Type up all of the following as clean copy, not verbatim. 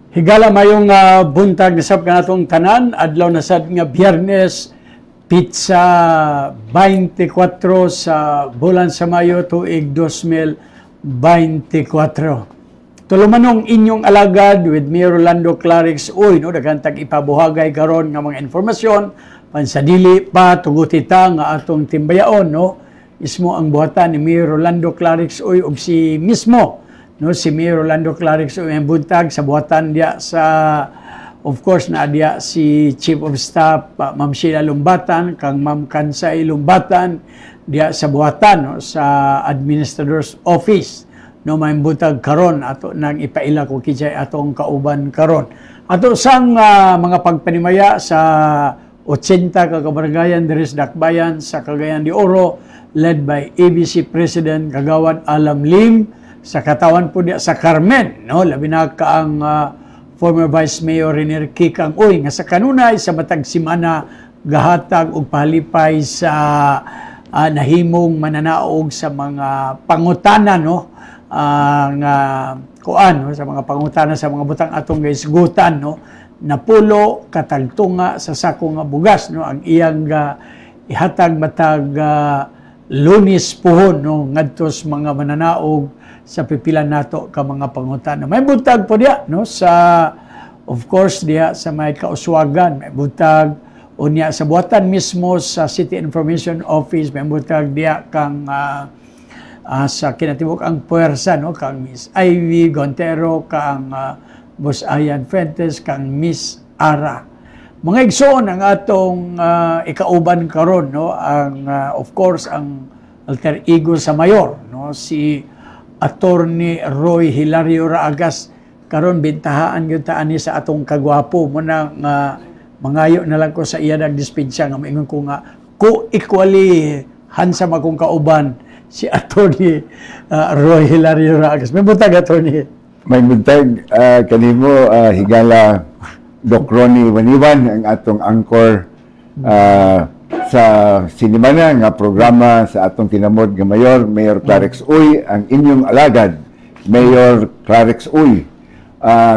Higala mayong buntag nisab ka natong tanan, adlaw na sad nga Biyernes, pizza 24 sa bulan sa Mayo tuig 2024. Tulumanong inyong alagad with me Rolando Clarix. Uy, no, daghang tag ipabuhagay karon nga mga informasyon pansadili pa tugutita nga atong timbayaon, no. Mismo ang buhatan ni Mayor Rolando Clarix Uy ug si mismo, no, si Mayor Rolando Clarix Uy ang buntag sa buhatan dia sa, of course, na dia si Chief of Staff Ma'am Sheila Lumbatan kang Ma'am Kansay Lumbatan dia sa buhatan, no, sa Administrator's Office, no, may buntag karon ato nang ipaila ko kijay atong kauban karon ato sang mga pagpanimaya sa 80 ka kabaranggayan diri sa Dakbayan sa Cagayan de Oro, led by ABC President Kagawad Alam Lim, sa katawan po niya sa Carmen, no, labi na ka ang former Vice Mayor Renier Kikang Uy nga sa kanunay sa matag simana gahatag og pahalipay sa nahimong mananaog sa mga pangutana, no, nga kuan, no, sa mga pangutana sa mga butang atong gaisgutan, no, napulo katagtunga sa sako nga bugas, no, ang iyang ihatag matag Lunes puhon, no, ngadtos mga mananaog sa pipilan nato ka mga pangutana. May buntag po diya, no, sa, of course, diya sa may kauswagan, may buntag unya sa buhatan mismo sa City Information Office, may buntag diya kang sa kinatibuk ang puwersa, no, kang Miss Ivy Gontero, kang Boss Ayan Fuentes, kang Miss Ara. Mga igsoon ang atong ikauban karon, no, ang of course ang alter ego sa mayor, no, si Attorney Roy Hilario Raagas. Karon bintahaan gyud ta ani sa atong kagwapo mo nang mangayo na lang ko sa iya nagdispensya nga maingon ko nga ko equally handsome akong kauban si Attorney Roy Hilario Raagas. May buntag, Attorney. May buntag kanimo higala Doc Ronnie Waniwan, ang atong anchor sa sinimana nga programa sa atong kinamod nga Mayor, Mayor Clarix Uy, ang inyong alagad, Mayor Clarix Uy.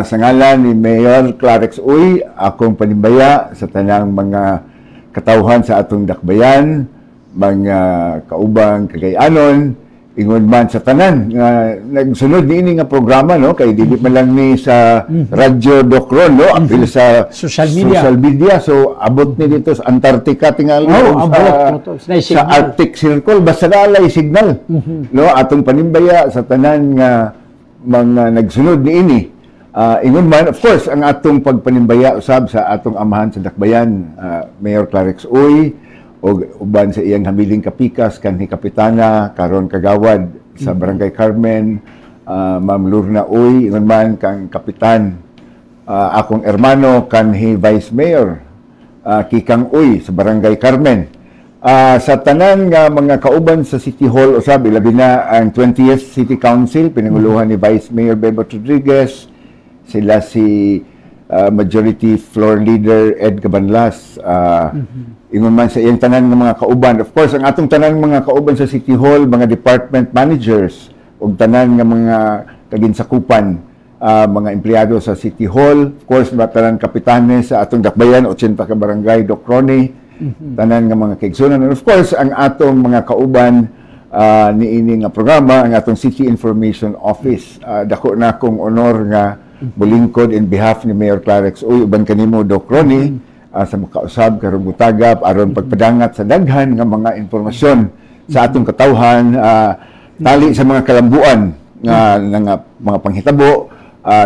Sa ngalan ni Mayor Clarix Uy, akong panimbaya sa tanang mga katawhan sa atong dakbayan, mga kaubang kagayanon, ingon man sa tanan nga nagsunod niini nga programa, no, kay dili man lang ni sa Radyo Doc Ron, no, apil sa social media, so abot ni dito sa Antarctica tingali, sa Arctic Circle basta nalay signal, no, atong panimbaya sa tanan nga mga nagsunod niini. Ingon man, of course, ang atong pagpanimbaya usab sa atong amahan sa dakbayan, Mayor Clarix Uy, o uban sa iyang hamiling kapikas kanhi kapitana karon kagawad sa Barangay Carmen, Ma'am Lurna Uy, ingon man kang kapitan, akong hermano kanhi Vice Mayor Kikang Uy sa Barangay Carmen, sa tanan nga mga kauban sa City Hall usab, ilabi na ang 20th City Council pinanguluhan ni Vice Mayor Bebot Rodriguez, sila si Majority Floor Leader Ed Cabanlas, ingon man sa iyang tanan ng mga kauban. Of course, ang atong tanan ng mga kauban sa City Hall, mga department managers, ug tanan ng mga kaginsakupan, mga empleyado sa City Hall. Of course, mga tanan kapitanes sa atong dakbayan, 80 ka barangay, Doc Ronnie, tanan ng mga kaigsunan. And of course, ang atong mga kauban niini nga programa, ang atong City Information Office. Dako na akong honor nga bulingkod in behalf ni Mayor Clarix Uy, uban kanimo, Doc Ronnie, sa makausab karong butagap aron pagpadangat sa daghan nga mga informasyon sa atong katawhan, tali sa mga kalambuan nga mga panghitabo,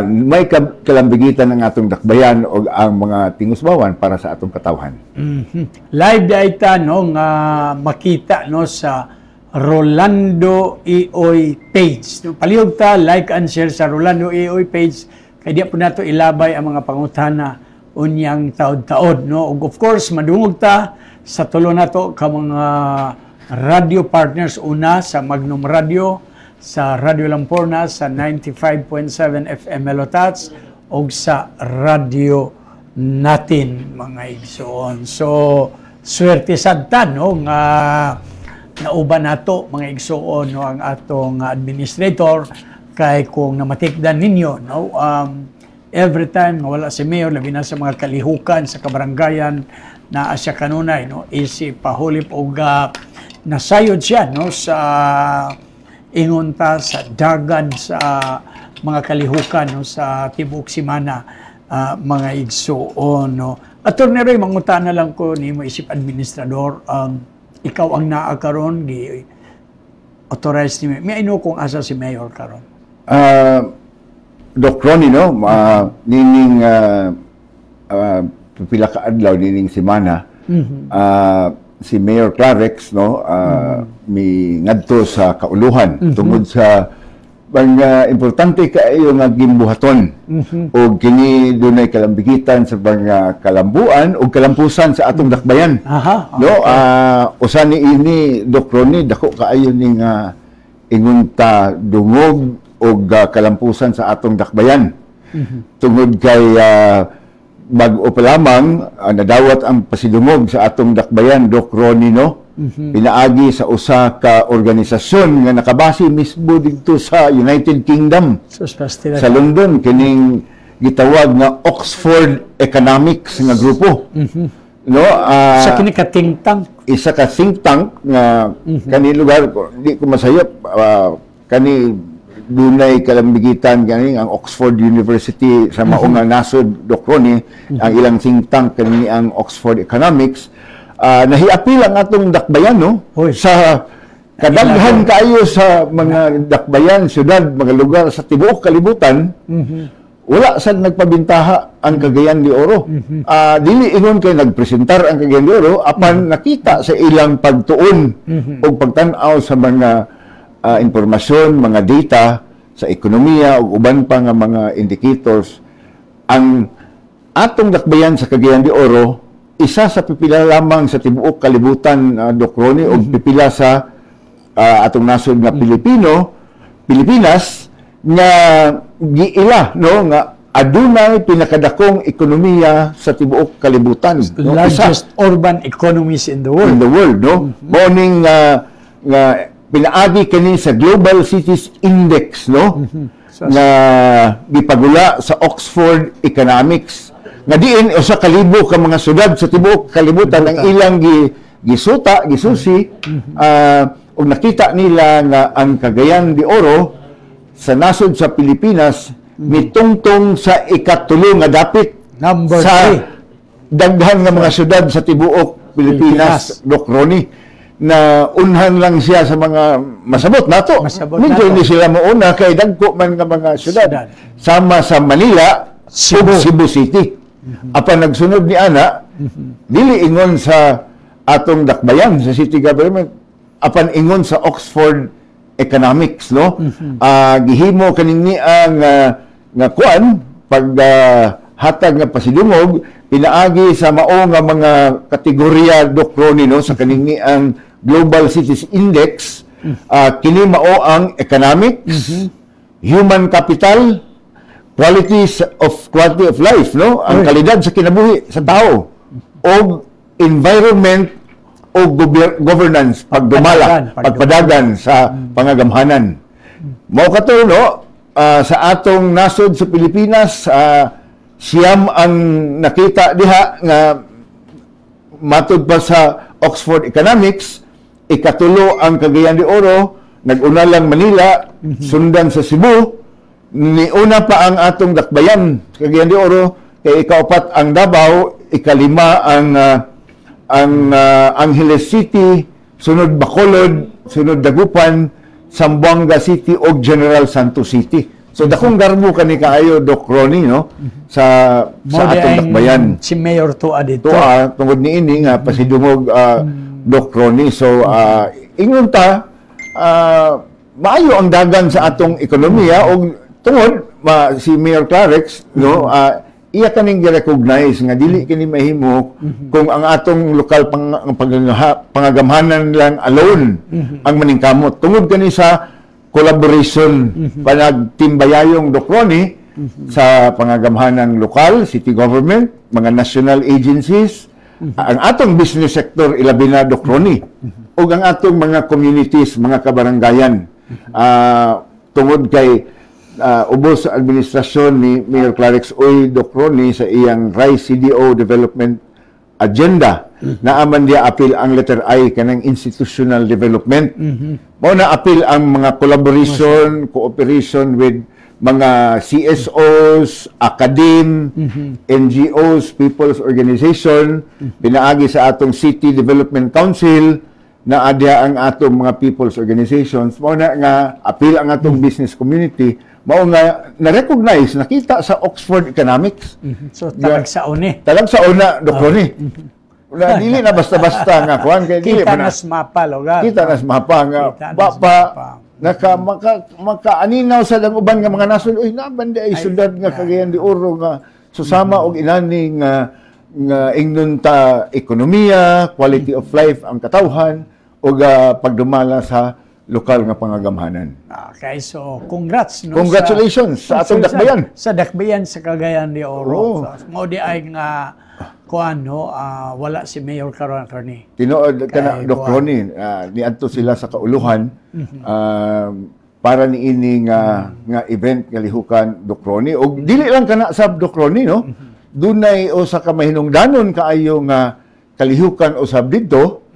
may kalambigitan ng atong dakbayan o ang mga tingusbawan para sa atong katawhan. Live data, no, nga makita, no, sa Rolando Ioy page. Palihog ta, like and share sa Rolando Ioy page kay di po nato ilabay ang mga pangutana unyang taod-taod, no. Ug of course madungog ta sa tulo nato ka mga radio partners, una sa Magnum Radio, sa Radio Lamporna sa 95.7 FM Melotats, ug sa Radio Natin, mga igsoon. So swerte sad ta, no, nga nauban nato mga igsoon, no, ang atong administrator kay kung namatikdan ninyo, no, every time nga wala si mayor, labi na sa mga kalihukan sa kabarangayan na asya kanunay, no, pahulip og nasayod siya, no, sa ingunta sa dagan sa mga kalihukan, no, sa tibuok simana, mga igsuon, no. Attorney Ray, manguta na lang ko ni mo isip administrador, ikaw ang naa karon gi authorized ni may ino kung asa si mayor karon. Doc Ronnie, no, nining pipila ka adlaw nining semana, si Mayor Clarex, no, mi ngadto sa kauluhan tungod sa importante kaayo nga gimbuhaton o kini dunay kalambigitan sa mga kalambuan o kalampusan sa atong dakbayan. No, usa ni ini Doc Ronnie, dako kaayo ning ingunta dungog o kalampusan sa atong dakbayan. Tungod kay bag-o pa lamang nadawat ang pasidungog sa atong dakbayan, Doc Ronnie, no? Pinaagi sa usa ka organisasyon nga nakabase mismo dito sa United Kingdom, sa London, kining gitawag nga Oxford Economics nga grupo. No, sa kini ka think tank, isa ka think tank nga kani lugar di ko masayop, kani dunay kalambigitan kani ang Oxford University sa maong nasod, Doc Ronnie, ang ilang think tank kani ang Oxford Economics. Nahiapil ang atong dakbayan, no, sa kadaghan kayo sa mga dakbayan, syudad, mga lugar sa tibuok kalibutan. Wala sad nagpabintaha ang Cagayan de Oro. Dili ingon kay nagpresentar ang Cagayan de Oro apan nakita sa ilang pagtuon o pagtan-aw sa mga impormasyon, mga data sa ekonomiya o uban pa nga mga indicators. Ang atong dakbayan sa Cagayan de Oro, isa sa pipila lamang sa tibuok kalibutan, Doc Ronnie, o pipila sa atong nasod nga Pilipinas nga giila, no, nga adunay pinakadakong ekonomiya sa tibuok kalibutan, no? Largest urban economies in the world. In the world, no? Morning nga pinaagi kani sa Global Cities Index, no? Na gipagula sa Oxford Economics. Nga diin usa ka libo ka mga syudad sa tibuok kalibutan ang ilang gisuta, gisusi, ug nakita nila nga ang Cagayan de Oro sa nasod sa Pilipinas mitungtong sa ikatulo nga dapit Number sa 3 daghan nga mga syudad sa tibuok Pilipinas, Doc Ronnie, na unhan lang siya sa mga masabot nato. Medyo hindi sila mauna kay dagko man nga mga syudad sama sa Manila, Cebu City. Apan nagsunod ni ana, dili ingon sa atong dakbayan sa city government, apan ingon sa Oxford Economics, no? Gihimo kaning ang nga kuan pag hatag nga pasidungog pinaagi sa mao nga mga kategorya, Doc Ronnie, no, sa kaning ang Global Cities Index. Kini mao ang economics, human capital, quality of life, no, ang kalidad sa kinabuhi sa tao, o environment o governance, pagpadagan sa pangagamhanan. Mao kato, no, sa atong nasod sa Pilipinas, siyam ang nakita diha nga matud pa sa Oxford Economics, ikatulo ang Cagayan de Oro, nag-una lang Manila, sundan sa Cebu, niuna pa ang atong dakbayan sa Cagayan de Oro, kay ikaapat ang Davao, ikalima ang Angeles City, sunod Bacolod, sunod Dagupan, Zamboanga City o General Santos City. So dakong garbo kani kaayo, Doc Ronnie, no, sa atong dakbayan. Si Mayor Tua dito. Tungod ni ini nga pasidungog, Doc Ronnie. So ingon ta, maayo ang dagan sa atong ekonomiya o tungod si Mayor Clarex, no, iya kaning gi-recognize nga dili kini mahimo kung ang atong lokal pangagamhanan lang alone ang maningkamot. Tungod kani sa collaboration, panagtimbayayong, Doc Ronnie, sa pangagamhanang lokal, city government, mga national agencies, ang atong business sector, ilabi na, Doc Ronnie, o ang atong mga communities, mga kabarangayan. Tungod kay ubos sa administrasyon ni Mayor Clarix Uy Docroni sa iyang RICE CDO Development Agenda na aman dia apil ang letter I kanang institutional development. Mao na apil ang mga collaboration, cooperation with mga CSOs, academe, NGOs, people's organization, pinaagi sa atong City Development Council na adya ang atong mga people's organizations. Mao na nga apil ang atong business community, mao nga na-recognize, nakita sa Oxford Economics. So talag sa une. Talag sa una, Dr. Ni. Wala, dili na basta-basta nga kuan kay dili Kita man nas mapa lugar. kita nas mapa nga Kita nas pa mapa. makaaninaw sa lang uban nga mga nasod uy nabanda ay syudad nga Cagayan de Oro nga susama og inani nga ingnon ta ekonomiya, quality of life ang katawhan ug pagdumala sa lokal nga pangagamhanan. Okay, so congrats no. Congratulations sa atong dakbayan. Sa dakbayan sa Cagayan de Oro. Oo. So, mao di ay nga kuan no, wala si Mayor karon attorney. Tinuod kana Kay Doc Ronnie, niadto sila sa kauluhan para ni ini nga event nga lihukan Doc Ronnie og dili lang kana sa Doc Ronnie no. Dunay usa ka mahinungdanon kaayo nga kalihukan usab didto.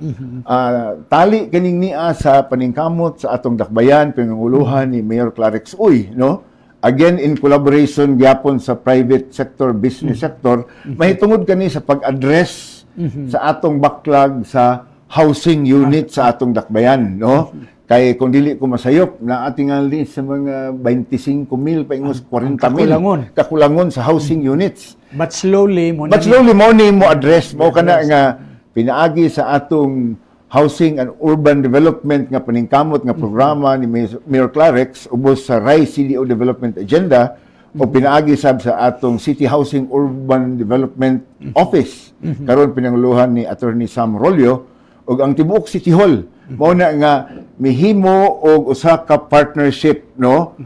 Tali kaning niya sa paningkamot sa atong dakbayan pinanguluhan ni Mayor Clarix Uy no. Again, in collaboration gyapon sa private sector, business sector, mahitungod kani sa pag-address sa atong backlog sa housing unit sa atong dakbayan, no? Kay kung dili ko masayop, na atingali sa mga 25,000 paingos 40,000 kakulangon sa housing units. But slowly mo mo address mo kana nga pinaagi sa atong Housing and Urban Development nga paningkamot nga programa ni Mayor Clarix ubos sa RICE CDO Development Agenda o pinaagi sab sa atong City Housing Urban Development Office. Karon pinanguluhan ni Attorney Sam Rolyo ug ang tibuok City Hall mao na nga mihimo og usa ka partnership no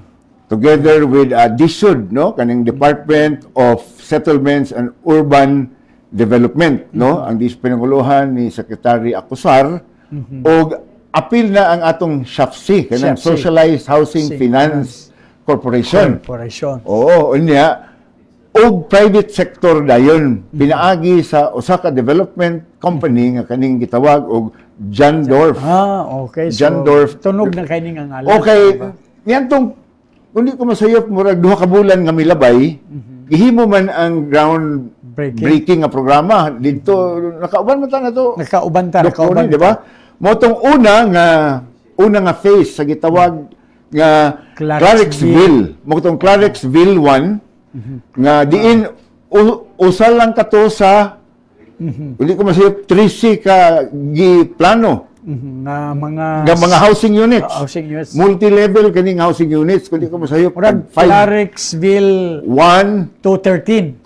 together with DSUD no kaning Department of Settlements and Urban Development, no? Ang pinanguluhan ni Secretary Acosar og apil na ang atong SHAFC, kanang Socialized Housing Finance Corporation. Oo, unya og private sector dayon pinaagi sa usa ka development company nga kaning gitawag og John Dorf. Okay. John So, Dorf. tunog na kaning ang ngalan. Okay, niyantong kundi ko masayop murag 2 ka bulan nga milabay, gihimo man ang ground breaking nga programa dito nakauban man ta na to nakauban di ba mo tong una nga phase sa gitawag nga Clarixville mo tong Clarixville 1 nga diin usal lang kato sa hindi ko masayop 3C ka giplano nga mga housing units. Multi-level kaning housing units kundi ko masayop Clarixville 1 to 13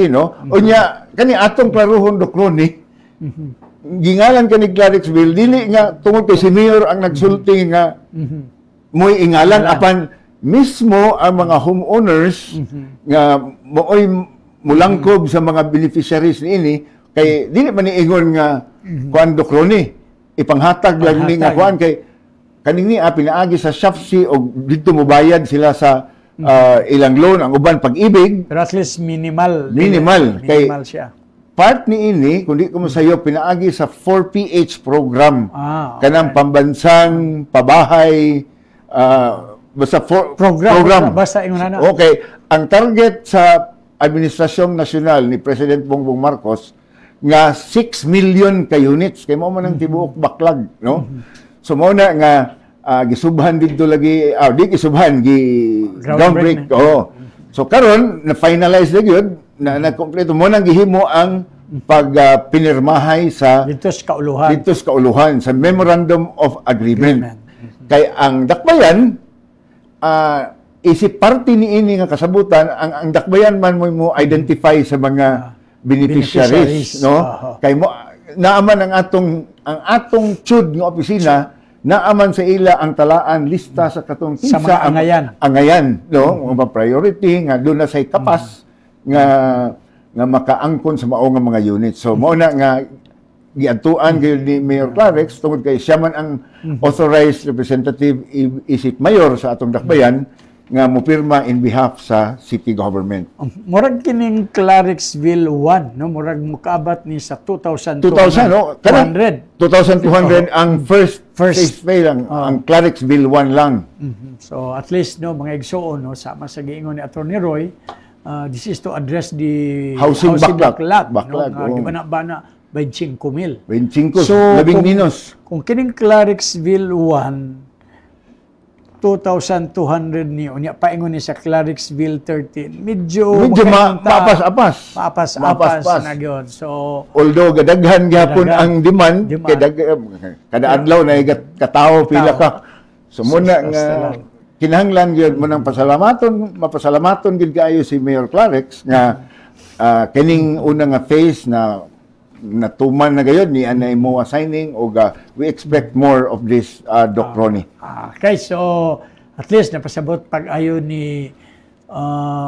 no. Unya kani atong klaruhon Doc Ronnie. Gingalan kani Clarixville dili nga tungod kay si Mayor ang nagsulti nga moy ingalan apan mismo ang mga homeowners nga mooy mulangkob sa mga beneficiaries niini kay dili man niingon nga kuan Doc Ronnie ipanghatag lang ni nga kuan kay kaning ni pinaagi sa SHAFC og dito mo bayad sila sa ilang loan ang uban pag-ibig pero at least minimal kay siya. Part ni ini kundi ko masayo pinaagi sa 4PH program okay. Kanang pambansang pabahay basta program basta ingon na. Okay, ang target sa administrasyong nasyonal ni President Bongbong Marcos nga 6 million ka units kay mao man ang tibuok backlog no. So mao na nga gisubhan didto lagi di gisubhan groundbreak so karon na finalize na gyud na kompleto mo nang gihimo ang pinirmahay sa dito sa kauluhan sa Memorandum of Agreement. Kay ang dakbayan isip parte ni ini nga kasabutan ang dakbayan man mo identify sa mga beneficiaries no kay mo naaman ang atong chud nga opisina naaman sa ila ang talaan lista sa katong kinsa sa mga angayan no mga priority nga doon na say kapas nga makaangkon sa mao nga mga units so mao na nga giadtuan gyud ni Mayor Clarix tungod kay siya man ang authorized representative isip mayor sa atong dakbayan nga mopirma in behalf sa city government. Murag kining Clarexville 1, no? Murag mukabat ni sa 2,200. 2,000, no? 2,200 ang first phase pay lang. Ang Clarexville 1 lang. So at least, no, mga igsoon, no, sama sa giingon ni Atty. Roy, this is to address the Housing backlog. No? Di ba na 25,000. 25, So, labing ninos. Kung kining Clarexville 1, 2,200 niyo, niya paingon ni sa Clarexville 13. Medyo maapas-apas. Maapas-apas na yun. So, although gadaghan gyapon ang demand, kada adlaw na katawo pila ka. So muna nga kinahanglan gyud mo nang mapasalamaton gid kaayo si Mayor Clarex nga kining una nga phase na natuman na gayud ni anay mo assigning o we expect more of this Doc Ronnie. Okay, so at least napasabot pag-ayo ni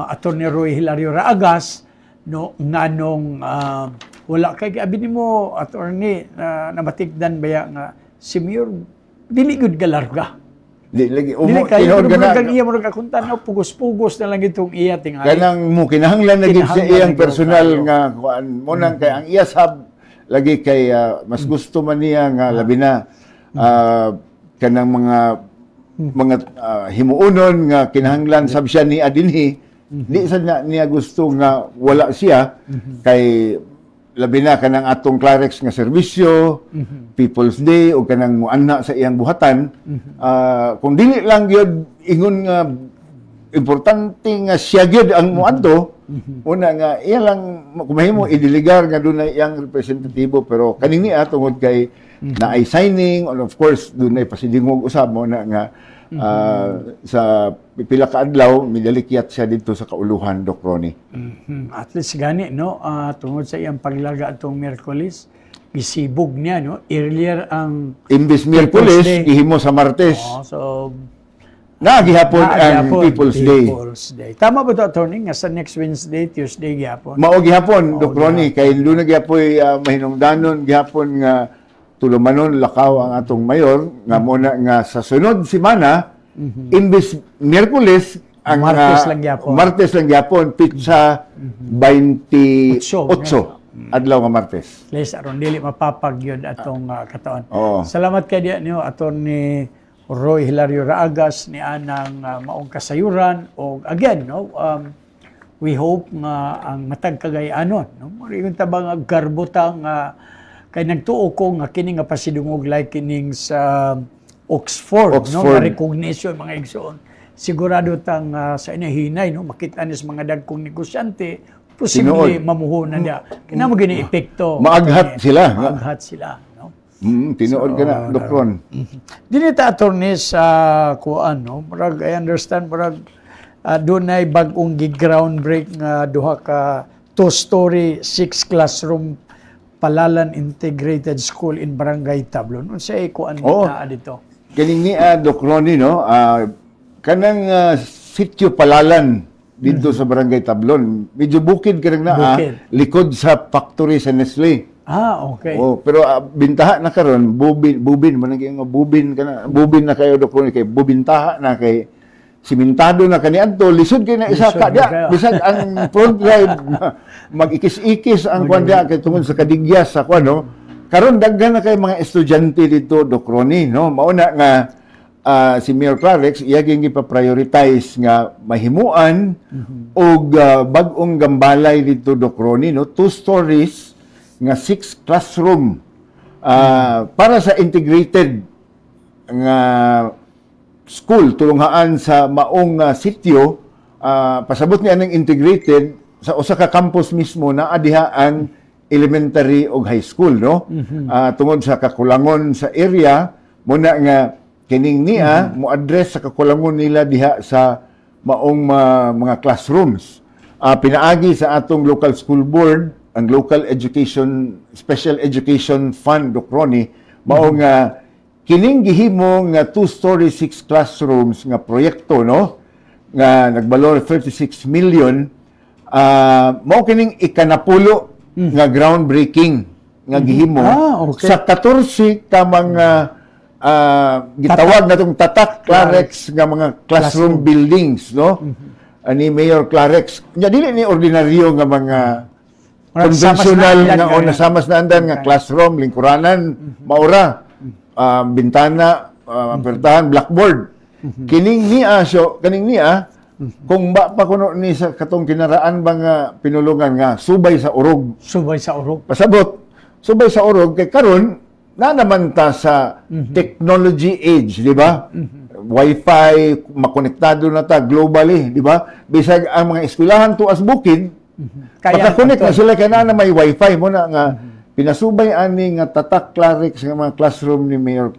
Atty. Roy Hilario Raagas no nganong wala kay abi nimo attorney namatikdan baya nga si Mayor dili gud galarga. Dili kayo iya mo kakuntan no pugos-pugos na lang itong iya tingali. Kanang mo kinahanglan na gid sa iyang personal nga kuan mo nang kay ang iya sab lagi kay mas gusto man niya nga labi na kanang mga himuonon nga kinahanglan sab siya ni adinhi di sa niya gusto nga wala siya kay labi na kanang atong Clarex nga serbisyo, People's Day o kanang muanna sa iyang buhatan. Kung dili lang gyud ingon nga importante nga siya gyud ang muadto, una nga iya lang kumahimo idiligar nga dunay iyang representatibo pero kanini tungod kay na ay signing and of course dunay pasidingog usab mo na nga sa pila ka adlaw midalikyat siya dito sa kauluhan Doc Ronnie. At least gani no tungod sa iyang paglaga atong Miyerkules gisibog niya no earlier ang imbes Miyerkules gihimo sa Martes. So gihapon ang People's Day. Tama ba ito, attorney? Nga sa next Wednesday, Tuesday gihapon? Mao gihapon, Doc Ronnie. Kay doon na gihapoy mahinungdanon gihapon nga tulumanon lakaw ang atong mayor nga muna nga sa sunod semana imbes Miyerkules ang Martes lang gyapon pitsa 28 adlaw nga Martes. Please aron dili mapapag yun atong kataon. Oh. Salamat kay diya niyo attorney Roy Hilario Raagas ni anang maong kasayuran o again no we hope nga ang matag kagayanon no moringon tabang garbutang kay nagtuo ko nga kini nga pasidungog like kining sa Oxford. No nga recognition mga igsoon sigurado tang sa inahinay no makita ni sa mga dagkong negosyante posible mamuhunan niya kinamo gini epekto maaghat sila no tinuod ka na Doc Ron. Dinita attorney sa kuan no murag I understand murag dunay bag-ong gi-groundbreak nga duha ka 2-story 6 classroom Palalan Integrated School in Barangay Tablon. Unsa ay kuan na dito? Kining ni Doc Ronnie no kanang sitio Palalan dito sa Barangay Tablon. Medyo bukid kanang na likod sa factory sa Nestle. Okay. Pero bintaha na karon bubin man nga bubin na kayo Doc Ronnie kay bubintaha na kay simentado na kaniadto lisod kay na isa ka dia bisag ang front drive mag-ikis-ikis ang kwan dia kay tungod sa kadigyas sa kwan no karon daghan na kay mga estudyante dito Doc Ronnie no mauna nga si Mayor Clarex iya gyud gipa-prioritize nga mahimuan og bag-ong gambalay dito Doc Ronnie no 2 stories nga 6 classroom para sa integrated nga school tulunghaan sa maong sitio pasabot niya ng integrated sa usa ka campus mismo na adiha ang elementary ug high school no tungod sa kakulangon sa area muna nga kining niya mo address sa kakulangon nila diha sa maong mga classrooms pinaagi sa atong local school board ang local education special education fund Doc Ronnie mao nga kining gihimo nga 2-story 6 classrooms nga proyekto no nga nagbalor 36 million mao kining ikanapulo nga groundbreaking nga gihimo sa 14 ka mga gitawag na itong tatak Clarex nga mga classroom buildings, no? Ani Mayor Clarex. Nya dili ni ordinaryo nga mga konvensyonal nga o nasamas na andan nga classroom, lingkuranan, maura, bintana, apertahan, blackboard. Kining niya, kung ba pa kuno ni sa katong kinaraan ba nga pinulungan nga subay sa urog. Subay sa urog. Pasabot, subay sa urog kay karon na naman ta sa technology age, di ba? Wi-Fi, makonektado na ta globally, di ba? Bisag ang mga eskwelahan tuas bukid, makakonect na sila kaya na may Wi-Fi mo na nga pinasubay ani nga tatak Clarex nga mga classroom ni Mayor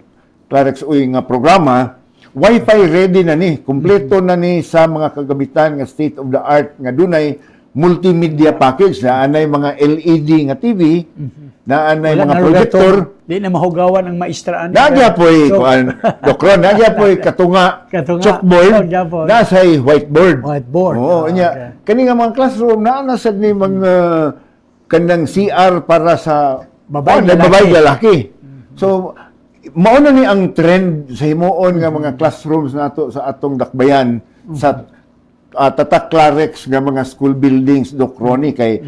Clarex Uy nga programa, Wi-Fi ready na ni, kumpleto na ni sa mga kagamitan nga state of the art nga dunay multimedia package na anay mga LED nga TV, na anay mga projector. Di na mahugawan ang maestraan. Nagya po'y, Dokron, nagya po'y katunga, chalkboard, nasa'y whiteboard. Whiteboard. Oo, niya. Kani nga mga classroom, naanasad ni mga kandang CR para sa babae lalaki. So, mauna ni ang trend sa himuon nga mga classrooms nato sa atong dakbayan sa tatak Clarex nga mga school buildings, Doc Ronnie, kay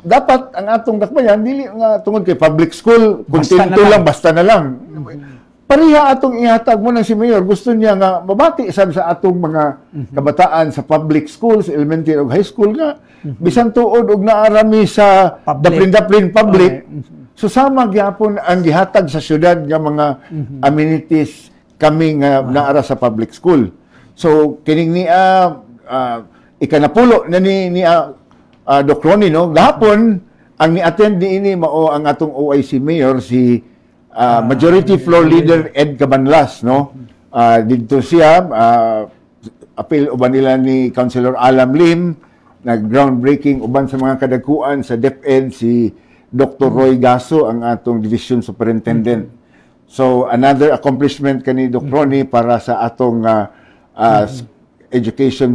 dapat ang atong dakbayan dili nga tungod kay public school kontento lang basta na lang. Pariha atong ihatag mo nang si Mayor, gusto niya nga mabati sab sa atong mga kabataan sa public schools, elementary ug high school nga bisan tuod og naarami sa daplin public. So sama gyapon ang gihatag sa syudad nga mga amenities kami nga naara sa public school. So kining niya ikanapulo na ni Doc Ronnie, no? Gahapon ang ni-attend niini mao ang atong OIC Mayor si Majority Floor Leader Ed Cabanlas, no? Dito siya apil uban nila ni Councilor Alam Lim, nag-groundbreaking uban sa mga kadagkuan sa DepEd si Dr. Roy Gaso, ang atong Division Superintendent. So another accomplishment kani Doc Ronnie para sa atong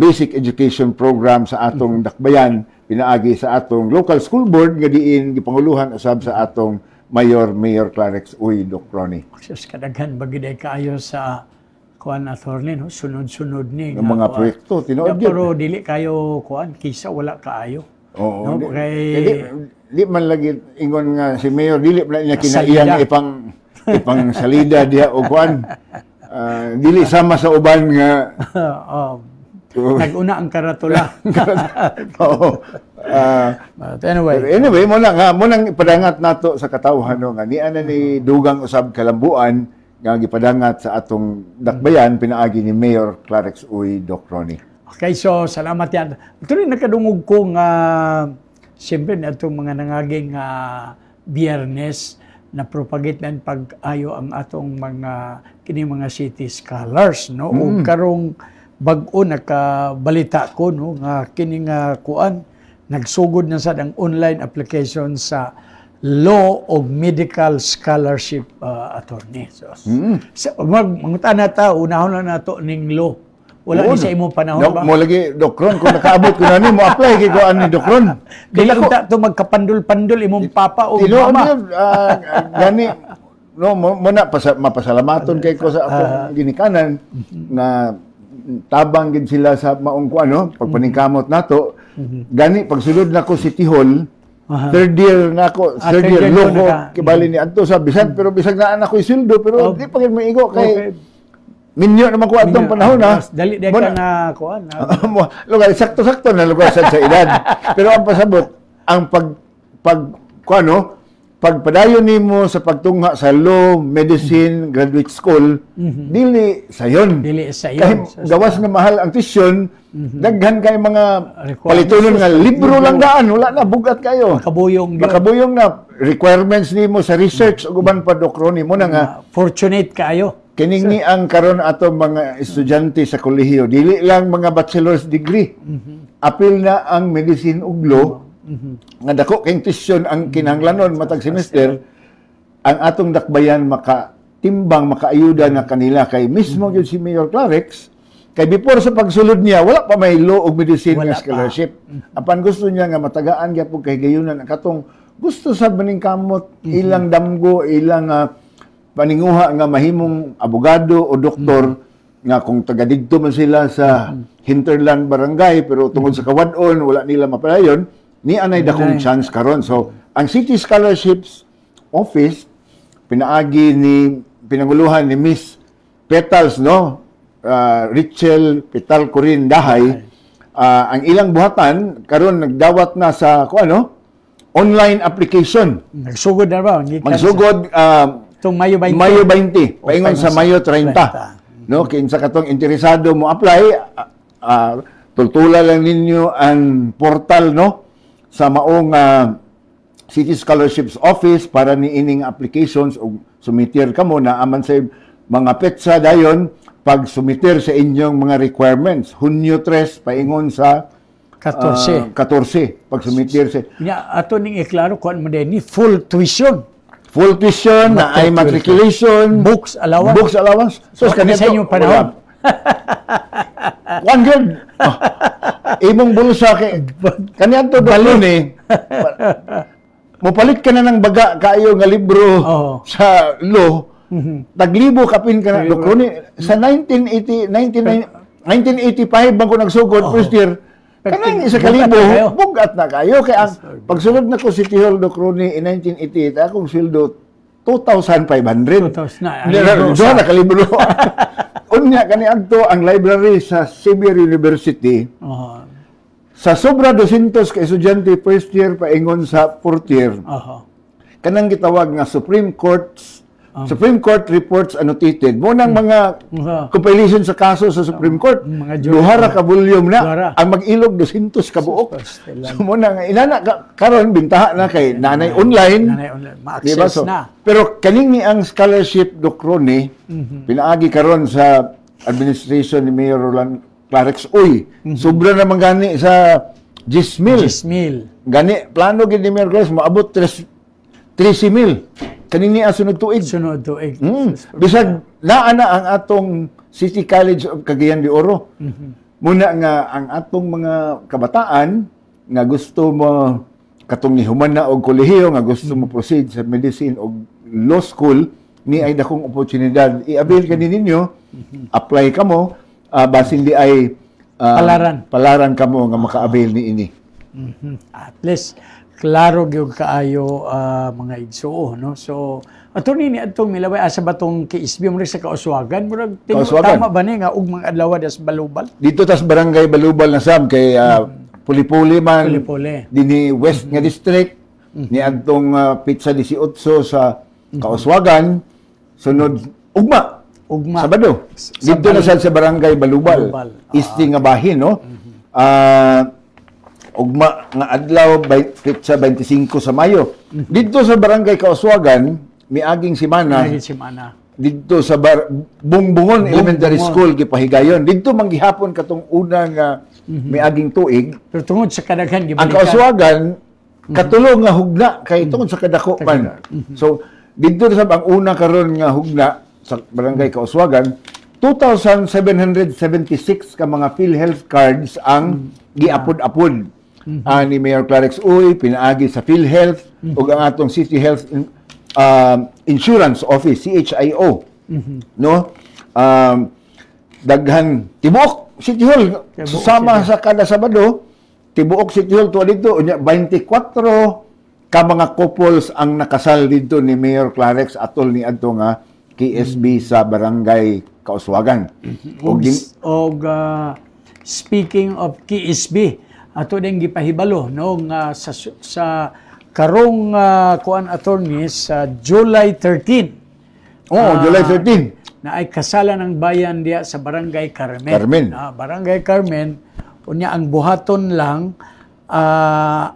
basic education program sa atong dakbayan, pinaagi sa atong local school board nga diin gipanguluhan usab sa atong Mayor Clarex Uy, Doc Ronnie. Sus kadaghan bagiday kaayo sa kuan attorney, no? Sunod-sunod ni ng mga proyekto tinuod gyud. Pero dili kayo kuan kisa wala kaayo. Oo. No? Di man lagi ingon nga si Mayor dili man niya kinaiyang ipang salida diha o kuan. Dili sama sa uban nga nag-una ang karatula. But anyway, mo nang ipadangat nato sa katawhan no nga niana ni dugang usab kalambuan nga gipadangat sa atong dakbayan pinaagi ni Mayor Clarex Uy, Doc Ronnie. Okay, so salamat yan. Ito rin nakadungog ko nga siyempre na itong mga nangaging Biyernes na propagate na pag-ayo ang atong kini mga city scholars, no? O karong bag-o nakabalita ko, no, nga kini nga kuan nagsugod na sad ang online application sa law o medical scholarship attorney. So, mangutana ta unahon na nato ning law. Wala ni sa imong panahon ba? Mo lagi Dokron kung nakaabot ko na ni mo apply kay ko ani Dokron. Dili unta to magkapandul-pandul imong papa o mama. Gani no mo na mapasalamaton kay ko sa akong ginikanan na tabang gid sila sa maong ko ano pagpaningkamot nato. Gani pagsulod nako si Tihol, third year nako, third year loko kibali ni adto sa bisan pero bisag naa na ko isildo pero di pa gid maigo kay minyo naman ko atong panahon ha. Dali ka na kuan. Lugar sakto-sakto na lugar sa edad. Pero ang pasabot ang pagpadayon nimo sa pagtungha sa law, medicine, graduate school, dili sayon. Dili sayon. Kahit gawas nga mahal ang tuition, daghan kay mga palitunon nga libro lang daan, wala na bugat kayo. Makabuyong na requirements nimo sa research ug uban pa Doc Ronnie mo na nga fortunate kayo. Kining ni ang karon ato mga estudyante sa kolehiyo, dili lang mga bachelor's degree. Apil na ang medicine ug law. Nga dako kay tuition ang kinahanglanon matag semester, ang atong dakbayan makatimbang, makaayuda na kanila kay mismo gyud si Mayor Clarex kay before sa pagsulod niya wala pa may law ug medicine nga scholarship. Apan gusto niya nga matagaan gyapon kay gayunan ang katong gusto sa maningkamot ilang damgo, ilang paninguha nga mahimong abogado o doktor nga kung taga didto man sila sa hinterland barangay pero tungod sa kawadon wala nila mapadayon ni anay dakong chance karon. So ang City Scholarships Office pinanguluhan ni Miss Petals, no, Richel Petal Corin Dahay, ang ilang buhatan karon nagdawat na sa online application. Nagsugod na ba? Magsugod itong Mayo 20. Mayo 20, paingon sa Mayo 30. No, kinsa katong interesado mo apply, tultula lang ninyo ang portal, no, sa maong City Scholarships Office para ni ining applications o sumitir kamo na aman sa mga petsa dayon pag sumitir sa inyong mga requirements. Hunyo 3 paingon sa 14 pag sumitir sa ato ning iklaro kuan mo ni full tuition. Full tuition na ay matriculation, books allowance. So sa inyong panahon. 100. Imong bulsa kay kaniadto dalo ni. Mopalit ka na ng baga kayo nga libro sa law. Taglibo kapin ka na doktor ni sa 1985 bang ko nagsugod first year. Kanang isa kalibo, bugat na kayo. Kaya pagsunod na ko City Hall Docroni in 1988, akong sildo 2,500. 2,000 na. Doon na kalibo. Unya, kaniadto ang library sa Xavier University. Sa sobra 200 ka estudyante first year paingon sa fourth year. Kanang gitawag nga Supreme Court reports annotated. Munang mga compilation sa kaso sa Supreme Court. Duhara ka volume na. Ang mag-ilog 200 ka buok. So munang inana karon bintaha na kay nanay online. Ma-access so, na. Pero kaning ang scholarship Docroni pinaagi karon sa administration ni Mayor Roland Clarex. Uy, sobra naman gani sa 10,000. Gani plano gid ni Mayor Clarex maabot 13,000. Kanini sunod tuig. Bisag naa na ang atong City College of Cagayan de Oro. Muna nga ang atong mga kabataan nga gusto mo katong nihuman na og kolehiyo nga gusto mo proceed sa medicine o law school ni ay dakong oportunidad. I-avail ka ninyo, apply ka mo, basin di ay palaran ka mo nga maka-avail ni ini. At least klaro gyud kaayo mga igsuo, no. So ato ni atong milaway asa batong KSB mo sa Kauswagan murag tama ba ni nga ug mga adlaw das Balubal dito tas barangay Balubal na sab kay Puli-Puli man dinhi West nga district ni adtong Pizza 18 sa Kauswagan sunod ugma Sabado dito na sad sa barangay Balubal isti nga bahin, no. Ugma nga adlaw sa 25 sa Mayo. Dito sa barangay Kauswagan, miaging semana. Dito sa Bungbungon Elementary School gipahigayon. Dito manggihapon katong unang miaging tuig. Pero tungod sa kadaghan gibalikan. Ang Kauswagan katulo nga hugna kay tungod sa kadako man. So dito sa ang una karon nga hugna sa barangay Kauswagan, 2,776 ka mga PhilHealth cards ang giapod-apod. Ni Mayor Clarex Uy, pinaagi sa PhilHealth ug ang atong City Health Insurance Office, CHIO. No? Daghan tibuok City Hall sama sa kada Sabado, tibuok City Hall tuwa dito unya 24 ka mga couples ang nakasal dito ni Mayor Clarex atol ni adto nga KSB sa barangay Kauswagan. Speaking of KSB, ato din gipahibalo no nga sa karong kuan attorneys sa July 13. July 13. Na ay kasalan ng bayan diya sa Barangay Carmen. Barangay Carmen unya ang buhaton lang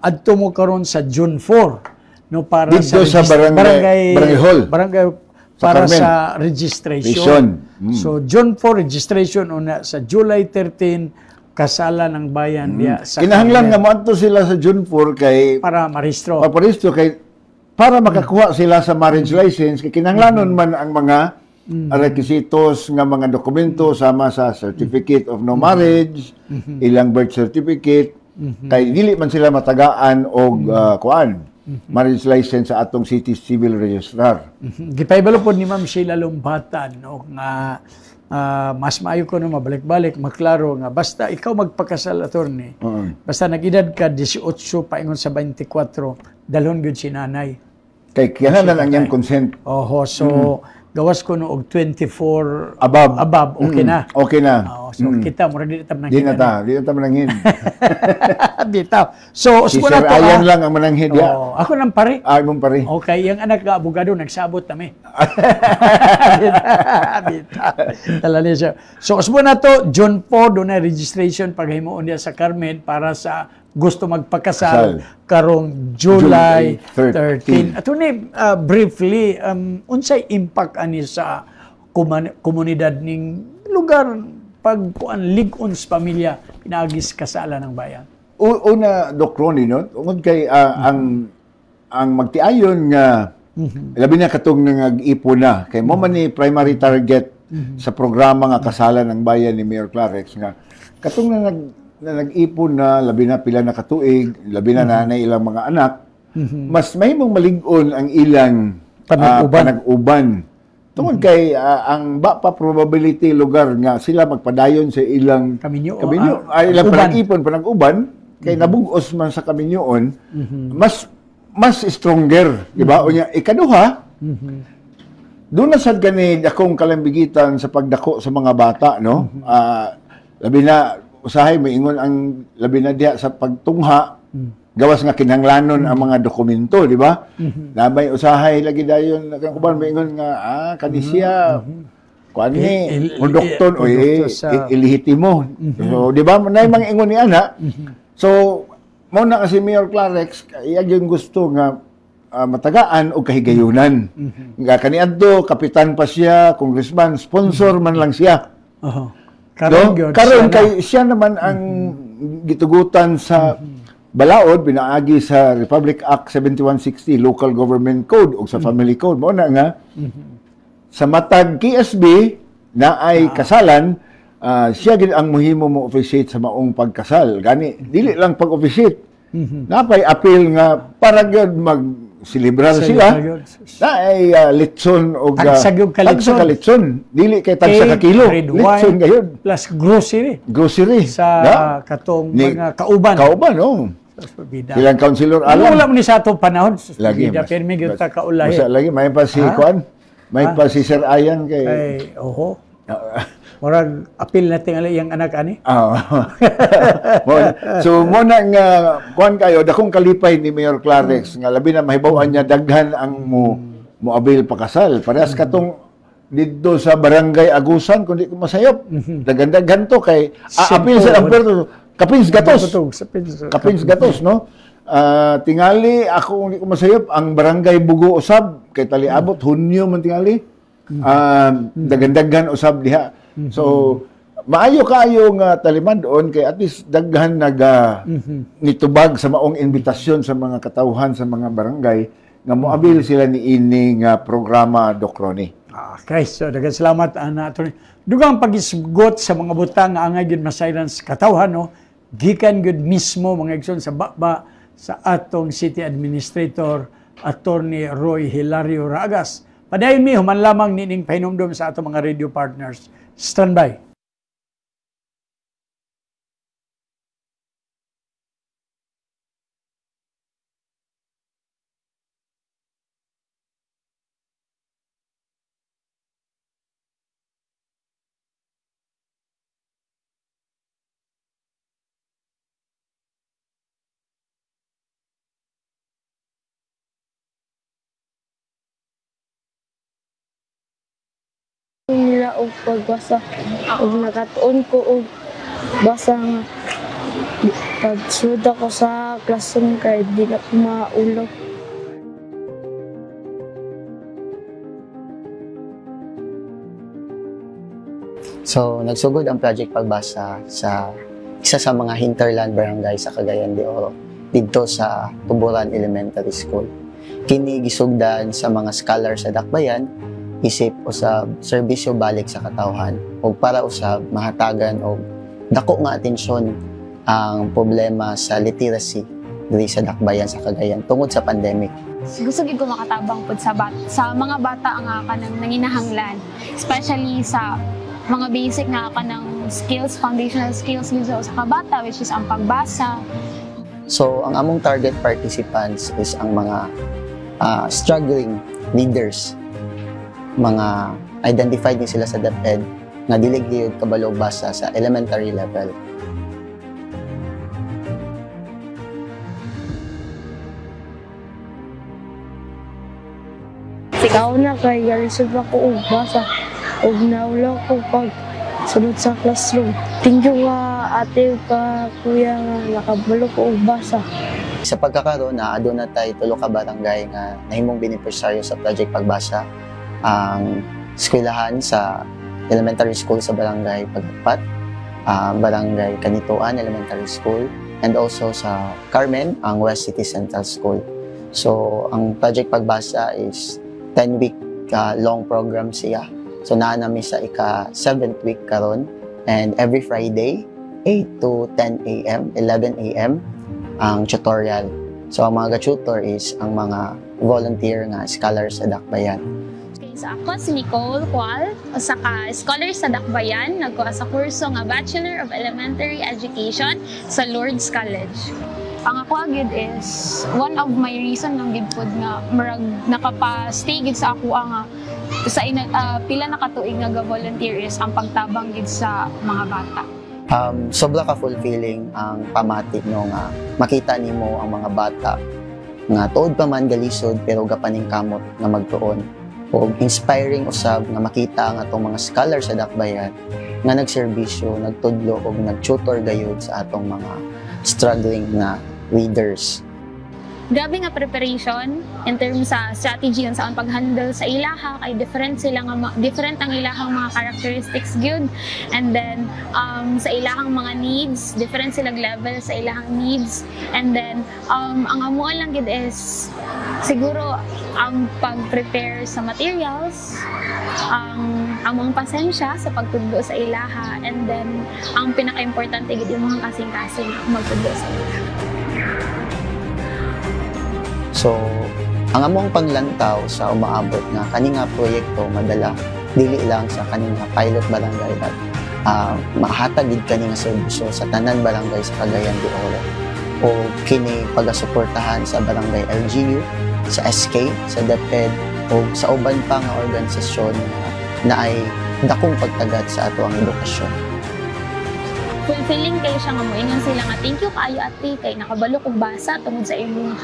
adto mo karon sa June 4 no para dito sa barangay hall. Barangay para sa registration. So June 4 registration una sa July 13 kasala ng bayan diya sa kinahanglan nga moadto sila sa June 4 kay para marehistro. Kay para makakuha sila sa marriage license kay kinahanglanon man ang mga requisitos nga mga dokumento sama sa certificate of no marriage, ilang birth certificate kay dili man sila matagaan og kuan marriage license sa atong city civil registrar. Gipaybalo po ni Ma'am Sheila Lumbatan, no, nga mas maayo ko na mabalik-balik, maklaro nga basta ikaw magpakasal, attorney, basta nag-edad ka 18 paingon sa 24, dalhon gyud si nanay. Kay kinahanglan ang iyang consent. Oho, so gawas ko no og 24 Above. okay na. Okay na. So kita mura di tam nang Di na ta mananghin. Bitaw. So Si usbo Sir na to. Ayan lang ang mananghin diya. Ako nang pare. Mong pare. Okay, yung anak ka abogado nagsabot nami. Bitaw. Talali siya. So usbo na to, June 4 do na registration paghimuon niya sa Carmen para sa gusto magpakasal karong July 13. Ato ni briefly unsay impact ani sa komunidad ning lugar pag kuan lig-on sa pamilya pinaagis kasalan ng bayan. Una Doc Ronnie, no, ungod kay ang magtiayon nga labi na katong nag-ipon na kay mo man ni primary target sa programa nga kasalan ng bayan ni Mayor Clarex nga katong na nag-ipon na labi na pila na katuig, labi na nanay ilang mga anak, mas mahimong malig-on ang ilang panag-uban. Tungod kay ang pa probability lugar nga sila magpadayon sa ilang kaminyo ilang panag-uban kay nabugos man sa kaminyoon, mas stronger, di ba? Unya ikaduha, doon na sad gani akong kalambigitan sa pagdako sa mga bata, no? Labi na usahay maingon ang labi na diha sa pagtungha gawas nga kinahanglanon ang mga dokumento, di ba? Nabay usahay lagi dayon kang kuban maingon nga kanisya kuan ni kondukton o ilihitimo. So di ba nay mga ingon ni ana. So mao na kasi Mayor Clarex iya yung gusto nga matagaan o kahigayunan. Nga kaniadto kapitan pa siya, congressman, sponsor man lang siya. Karon kay siya naman ang gitugutan sa balaod pinaagi sa Republic Act 7160 Local Government Code o sa Family Code mo na nga sa matag KSB na ay kasalan siya gid ang mohimo mo officiate sa maong pagkasal gani dili lang pag-officiate napay appeal nga para gyud mag-celebrar sila na ay litson o tagsag ka litson dili kay tagsa ka kilo litson gayud plus grocery sa katong mga kauban oh ilang councilor alam wala mo ni sa atong panahon lagi permi gyud ta kaulahi lagi may pa si kuan may pa si Sir Ayan kay oho murag apil natin yung anak ani. So mo na nga kuan kayo dakong kalipay ni Mayor Clarex nga labi na mahibaw-an niya daghan ang mo abil pakasal. Parehas katong didto sa Barangay Agusan kundi ko masayop. Daghan-daghan to kay apil sa amperto kapins gatos no. Tingali ako hindi ko masayop ang Barangay Bugo usab kay taliabot Hunyo man tingali. Daghan-daghan usab diha. So maayo kayo nga taliman doon kay at least daghan nitubag sa maong imbitasyon sa mga katawhan sa mga barangay nga moabil sila ni ini nga programa Doc Ronnie. Okay, so daghang salamat ana attorney. Dugang pagisgot sa mga butang nga angay gyud masayran sa katawhan no. Gikan gyud mismo mga igsoon sa baba sa atong City Administrator Attorney Roy Hilario Ragas. Padayon mi human lamang nining pahinumdom sa atong mga radio partners. Stand by. Nila og pagbasa og nakatuon ko og basa nga pagsunod ako sa classroom kay di na ko maulo. So, nagsugod ang project pagbasa sa isa sa mga hinterland barangay sa Cagayan de Oro dito sa Tuburan Elementary School. Kini gisugdan sa mga scholar sa Dakbayan isip usab serbisyo balik sa katawhan o para usab mahatagan og dako nga atensyon ang problema sa literacy diri sa Dakbayan sa Cagayan tungod sa pandemic. Gusto gid ko makatabang pud sa mga bata nga kanang nanginahanglan, especially sa mga basic nga kanang skills, foundational skills gid sa kabata, which is ang pagbasa. So ang among target participants is ang mga struggling leaders, mga identified din sila sa DepEd na dili gyud kabalo basa sa elementary level. Ikaw na kay galisod ako og basa og naulaw ko pag sunod sa classroom. Thank you ate ka kuya nga nakabalo ko og basa. Sa pagkakaroon na aduna tay tulo ka barangay nga nahimong beneficiaryo sa Project Pagbasa. Ang eskwelahan sa elementary school sa Barangay Pagpat, Barangay Kanituan Elementary School, and also sa Carmen, ang West City Central School. So ang Project Pagbasa is 10-week long program siya. So naa nami sa ika-7th week karon, and every Friday 8 to 10 a.m., 11 a.m. ang tutorial. So ang mga tutor is ang mga volunteer nga scholars sa Dakbayan. Okay, so ako si Nicole Cual, usa ka scholar sa Dakbayan, nagkuha sa kurso nga Bachelor of Elementary Education sa Lourdes College. Ang ako agad is one of my reason lang gid pud nga murag nakapa-stay gid sa ako nga sa pila na katuig nga volunteer is ang pagtabang gid sa mga bata. Sobra ka fulfilling ang pamati no nga makita nimo ang mga bata nga tuod pa man galisod pero gapaning kamot nga magtuon, o inspiring usab nga makita nga atong mga scholar sa Dakbayan nga nagserbisyo, nagtudlo o nagtutor gayud sa atong mga struggling na readers. Grabe nga preparation in terms sa strategy sa pag-handle sa ilaha, kay different ang ilahang mga characteristics gyud, and then sa ilahang mga needs, different silang level sa ilahang needs, and then ang amo lang gid is siguro ang pag-prepare sa materials, ang among pasensya sa pagtudlo sa ilaha, and then ang pinaka-importante gid yung mga kasing-kasing magtudlo sa ilaha. So, ang among panglantaw sa umaabot nga kani nga proyekto madala dili lang sa kani nga pilot barangay at mahatag gid kani nga serbisyo sa tanan barangay sa Cagayan de Oro, o kini pagasuportahan sa barangay LGU, sa SK, sa DepEd o sa uban pa nga organisasyon na ay dakong pagtagat sa ato ang edukasyon. Fulfilling kayo siya nga moingon sila nga thank you kaayo ate kay nakabalo kog basa tungod sa imong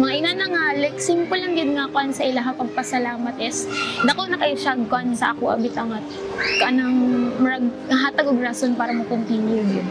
mga ina na nga like simple lang gid nga kon sa ilaha pagpasalamat is dako na kayo siya kon sa ako abit angat kanang murag hatag og rason para mo continue gyud.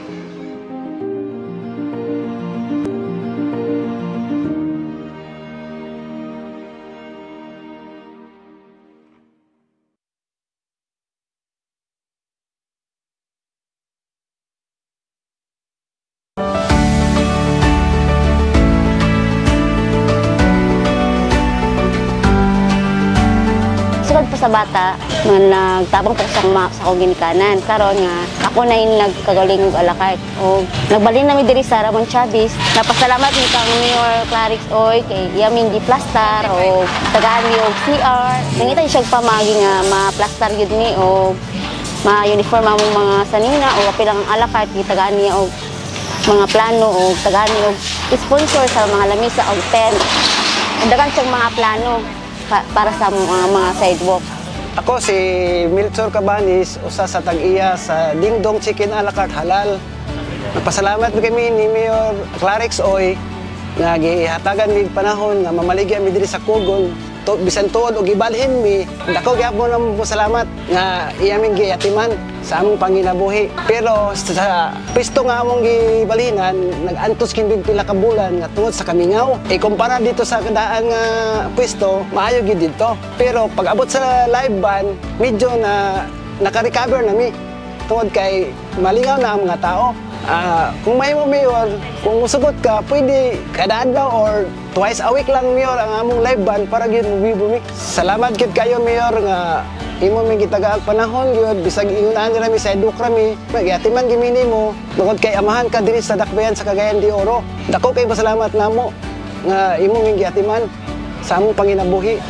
Sa bata nga nagtabang po sa akong ginikanan karon nga ako na yung nagkagaling og alakart o nagbalhin nami diri sa Ramon Chavez. Napasalamat ni kang Mayor Clarix Oy kay yamin di plaster o tagaan ni og CR nangita siya pamagi nga ma-plaster gyud ni o ma-uniform ang mga sanina o pilang alakart gitagaan niya og mga plano o tagaan ni og sponsor sa mga lamisa og tent. Dagan siyang mga plano para sa mga sidewalk. Ako si Milchor Cabanis, usa sa tag-iya sa Ding Dong Chicken a la carte halal. Nagpasalamat kami ni Mayor Clarix Oy nga gihatagan mi panahon nga mamaligya mi diri sa Kugon. Bisan tuod og ibalhin mi, dako gyapon namo salamat nga iyaming giatiman sa among panginabuhi. Pero sa pisto nga among gibalhinan, nag-antos kindig pila ka bulan nga tungod sa kamingaw. Kumpara dito sa kadaan nga pwesto, maayo gid dito. Pero pag abot sa live band, medyo na naka-recover nami tungod kay malingaw na ang mga tao. Kung may mo mayor, kung musugot ka, pwede kada adlaw or twice a week lang Mayor ang among live band para gyud bumi. Salamat gyud kayo Mayor nga imo may gitagaag panahon gyud bisag ingon nila mi sa edukra mi magyatiman gimini mo tungod kay amahan ka diri sa dakbayan sa Cagayan de Oro. Dako kay pasalamat namo nga imo may giyatiman sa among panginabuhi.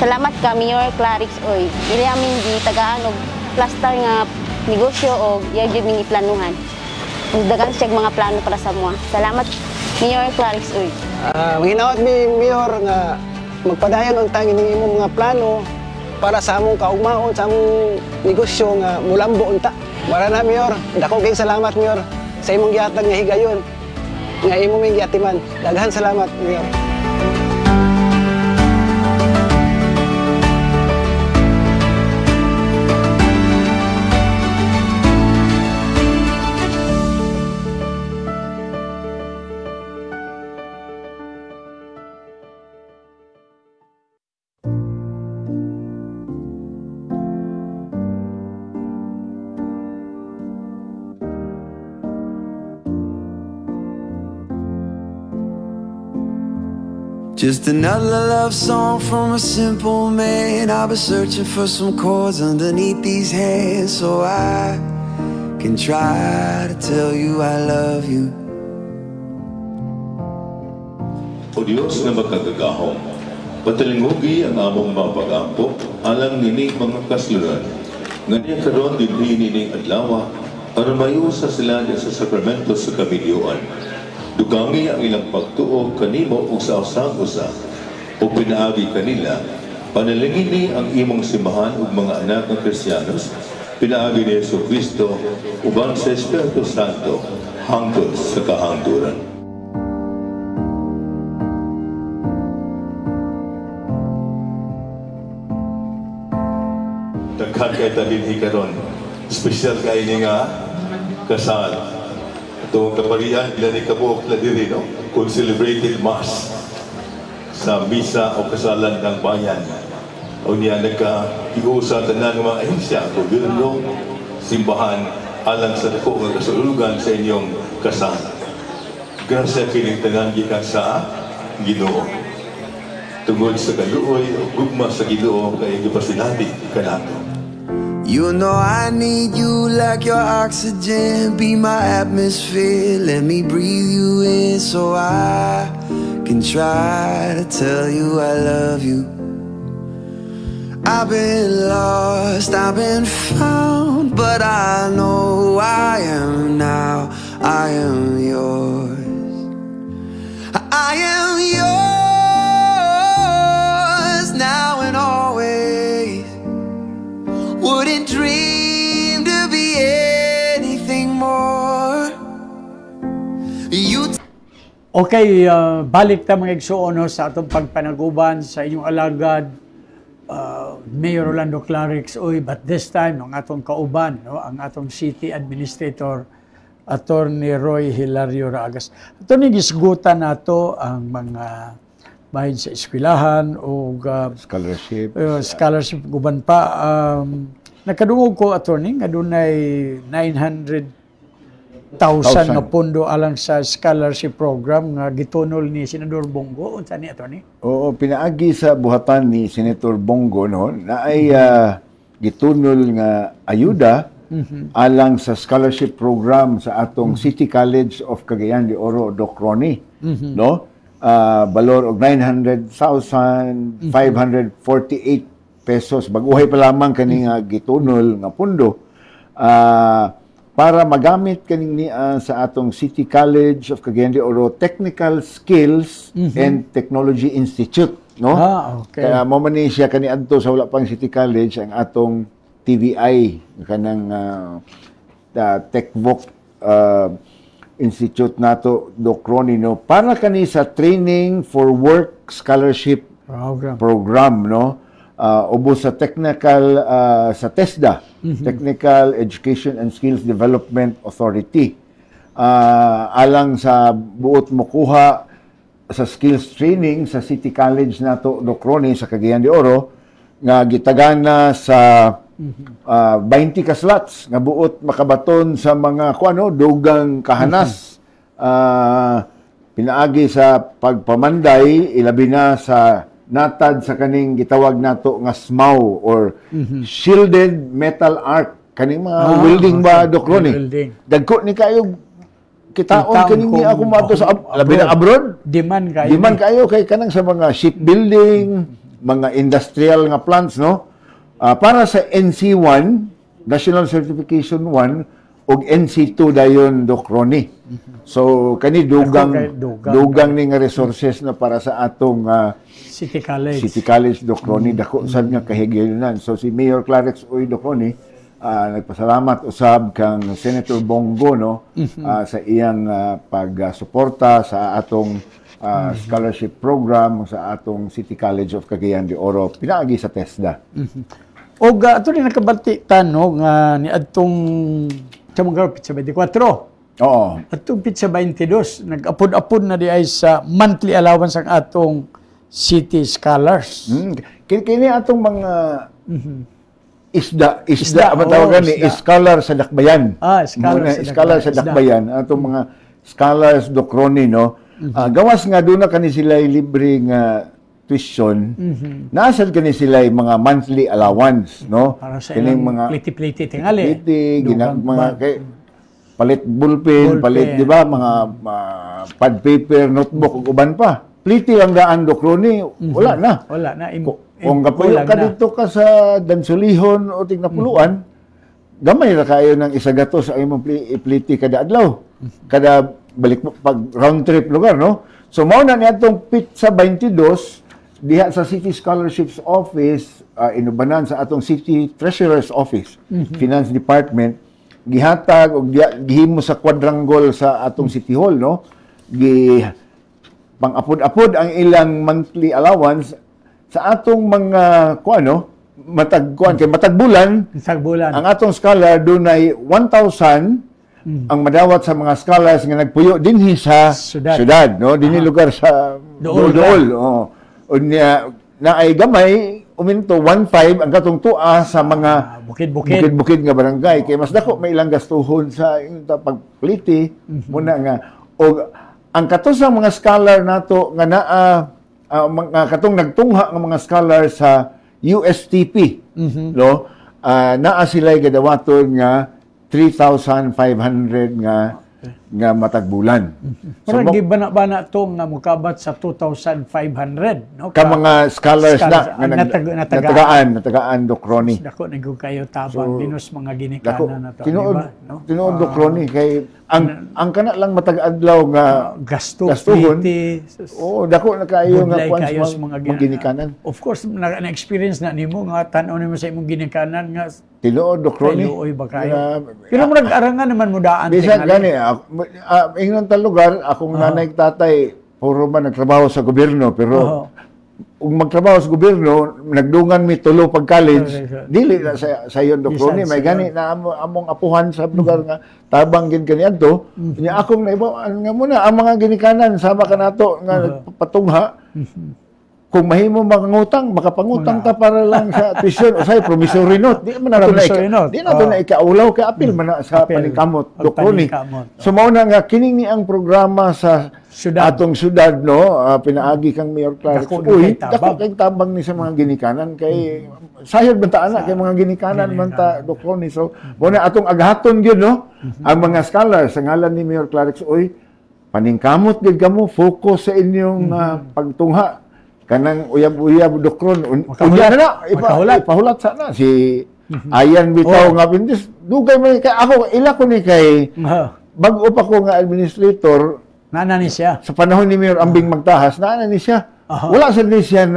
Salamat ka Mayor Clarix oy. Dili amin gitagaan og plaster nga negosyo o iya gyud ming iplanuhan. Dagan siya mga plano para sa mo. Salamat Mayor Clarix oy. Manghinaot mi Mayor nga magpadayon ang tanging ning imong mga plano para sa among kaugmaon sa among negosyo nga mulambo unta. Wala na Mayor, dako kay salamat Mayor sa imong gihatag nga higayon nga imo ming giatiman. Daghan salamat Mayor. Just another love song from a simple man. I've been searching for some chords underneath these hands so I can try to tell you I love you. O Diyos na magkagagahom, patalingugi ang among mga pag-ampo, alang nining mga kasluran. Ganyan karon din nining adlaw, para mayusa sila sa sakramento sa kamilyoan. Dugangi ang ilang pagtuo kanimo ug sa usang-usa o pinaagi kanila panalangini ang imong simbahan ug mga anak ng Kristiyanos pinaagi ni Jesucristo uban sa Espiritu Santo hangtod sa kahangturan. Daghan kay talinhi karon special kay ni nga kasal. Itong kaparian, ilan ni kabuok na diri, no? Kung celebrated mass sa misa o kasalan ng bayan. O niya nagka-iusa tanan ng mga ahensya, gobyerno, simbahan, alang sa dako ng kasululugan sa inyong kasal. Grasya kining tanan gikan sa Ginoo. Tungod sa kaluoy o gugma sa Ginoo kay gipasinabi kanato. You know I need you like your oxygen. Be my atmosphere, let me breathe you in so I can try to tell you I love you. I've been lost, I've been found, but I know I am now. I am yours. I am yours now and always. Wouldn't dream to be anything more. Okay, balik ta mga igsuon sa atong pagpanaguban sa inyong alagad Mayor Rolando Clarix oy, but this time ang atong kauban, no, ang atong city administrator Attorney Roy Hilario Ragas. Ato ni gisgutan nato ang mga bahin sa eskwelahan o scholarship guban pa. Nakadungog ko, attorney, nga dunay 900,000 na pondo alang sa scholarship program nga gitunol ni Senador Bongo. Unsa ni, attorney? Oo, pinaagi sa buhatan ni Senator Bongo no, na ay gitunol nga ayuda alang sa scholarship program sa atong City College of Cagayan de Oro, Doc Ronnie, no? Balor og 900,548 pesos baguhay pa lamang kani nga gitunol nga pundo para magamit kani sa atong City College of Cagayan de Oro Technical Skills and Technology Institute, no? Okay. Kaya mo man ni siya kani adto sa wala pang City College ang atong TVI kanang TechVoc Institute nato, Doc Ronnie, no, para kani sa Training for Work Scholarship program, no, ubos sa technical sa TESDA, Technical Education and Skills Development Authority, alang sa buot mokuha sa skills training sa City College nato, Doc Ronnie, sa Cagayan de Oro, nga gitagana sa 20 ka slots nga buot makabaton sa mga dugang kahanas pinaagi sa pagpamanday ilabi na sa natad sa kaning gitawag nato nga SMAW or shielded metal arc kaning mga welding ba Doc Ronnie. Dagko ni kayo kitaon kaning ni ako mato sa labi na abroad. Demand kayo kay kanang sa mga shipbuilding, mga industrial nga plants no. Para sa NC1, National Certification 1 og NC2 dayon Doc Ronnie. So kani dugang ni nga resources na para sa atong City College Doc Ronnie dako sad nga kahigayonan. So si Mayor Clarix Uy Doc Ronnie nagpasalamat usab kang Senator Bongo no sa iyang pagsuporta sa atong scholarship program sa atong City College of Cagayan de Oro pinaagi sa TESDA. Og ato rin nakabaltitan no nga ni adtong Chamangaro Pizza 24. Oo. Atong Pizza 22 nag-apod-apod na di ay sa monthly allowance ang atong City Scholars. Kini atong mga isda ang tawagan ni scholar sa Dakbayan. Scholar sa Dakbayan. Atong mga scholars Doc Ronnie no. Gawas nga doon na kani sila libreng tuition. Nasad kani sila mga monthly allowance no. Para sa mga pliti-pliti tingali. Mga kay palit ballpen, palit di ba mga pad paper, notebook ug uban pa. Pliti lang daan Doc Ronnie, wala na. Kung kapuyo ka dito ka sa Dansulihon o Tignapuluan, gamay ra kayo ng isagatos ang imong pliti kada adlaw. Kada balik pag round trip lugar no. So mao na niadtong Pizza 22 diha sa City Scholarships Office inubanan sa atong City Treasurer's Office, Finance Department gihatag og gihimo sa quadrangle sa atong City Hall no. Pang-apod-apod ang ilang monthly allowance sa atong mga matag bulan ang atong scholar dunay 1,000 ang madawat sa mga scholars nga nagpuyo dinhi sa syudad no dinhi lugar sa Dool. O na ay gamay uminto 1.5 ang katong tua sa mga bukid nga barangay kay mas dako may ilang gastuhon sa pagpliti muna nga og ang katong mga scholar nato nga naa mga katong nagtungha nga mga scholar sa USTP no naa sila gadawaton nga 3,500 nga matag bulan. Parang gibana-bana to nga mukabat sa 2,500 no ka mga scholars na natagaan Doc Ronnie. Dako nagug kayo tabang dinos mga ginikanan na to tinuod Doc Ronnie kay ang kana lang matag adlaw nga gastuhon dako na kayo nga kwans mga ginikanan. Of course na-experience na nimo nga tan-aw nimo sa imong ginikanan nga tinuod Doc Ronnie. Pero mo nag-arangan naman mo daan bisan gani ingnon ta lugar akong nanay tatay puro man nagtrabaho sa gobyerno pero ug magtrabaho sa gobyerno nagdungan mi tulo pag college dili na sa yon Doc Ronnie may gani na among apuhan sa lugar nga tabang gid kaniadto nya akong naibaw nga muna ang mga ginikanan sama kanato nga patungha kung mahimo mangutang makapangutang ta para lang sa tuition usay promissory note di man nato na ikaulaw kay apil man sa paningkamot Doc Ronnie. So mao na nga kining ni ang programa sa atong syudad no pinaagi kang Mayor Clarix Uy dako kay tabang ni sa mga ginikanan kay sayod man ta ana kay mga ginikanan man ta Doc Ronnie. So mao na atong aghaton gyud no ang mga scholars sa ngalan ni Mayor Clarix Uy paningkamot gid kamo focus sa inyong pagtungha kanang uyab-uyab Doc Ron unya na ipahulat sana si Ayan bitaw nga pintis dugay man kay ako ila ko ni kay bag-o pa ko nga administrator nana ni siya sa panahon ni Mayor Ambing Magtahas nana ni siya wala sa ni siya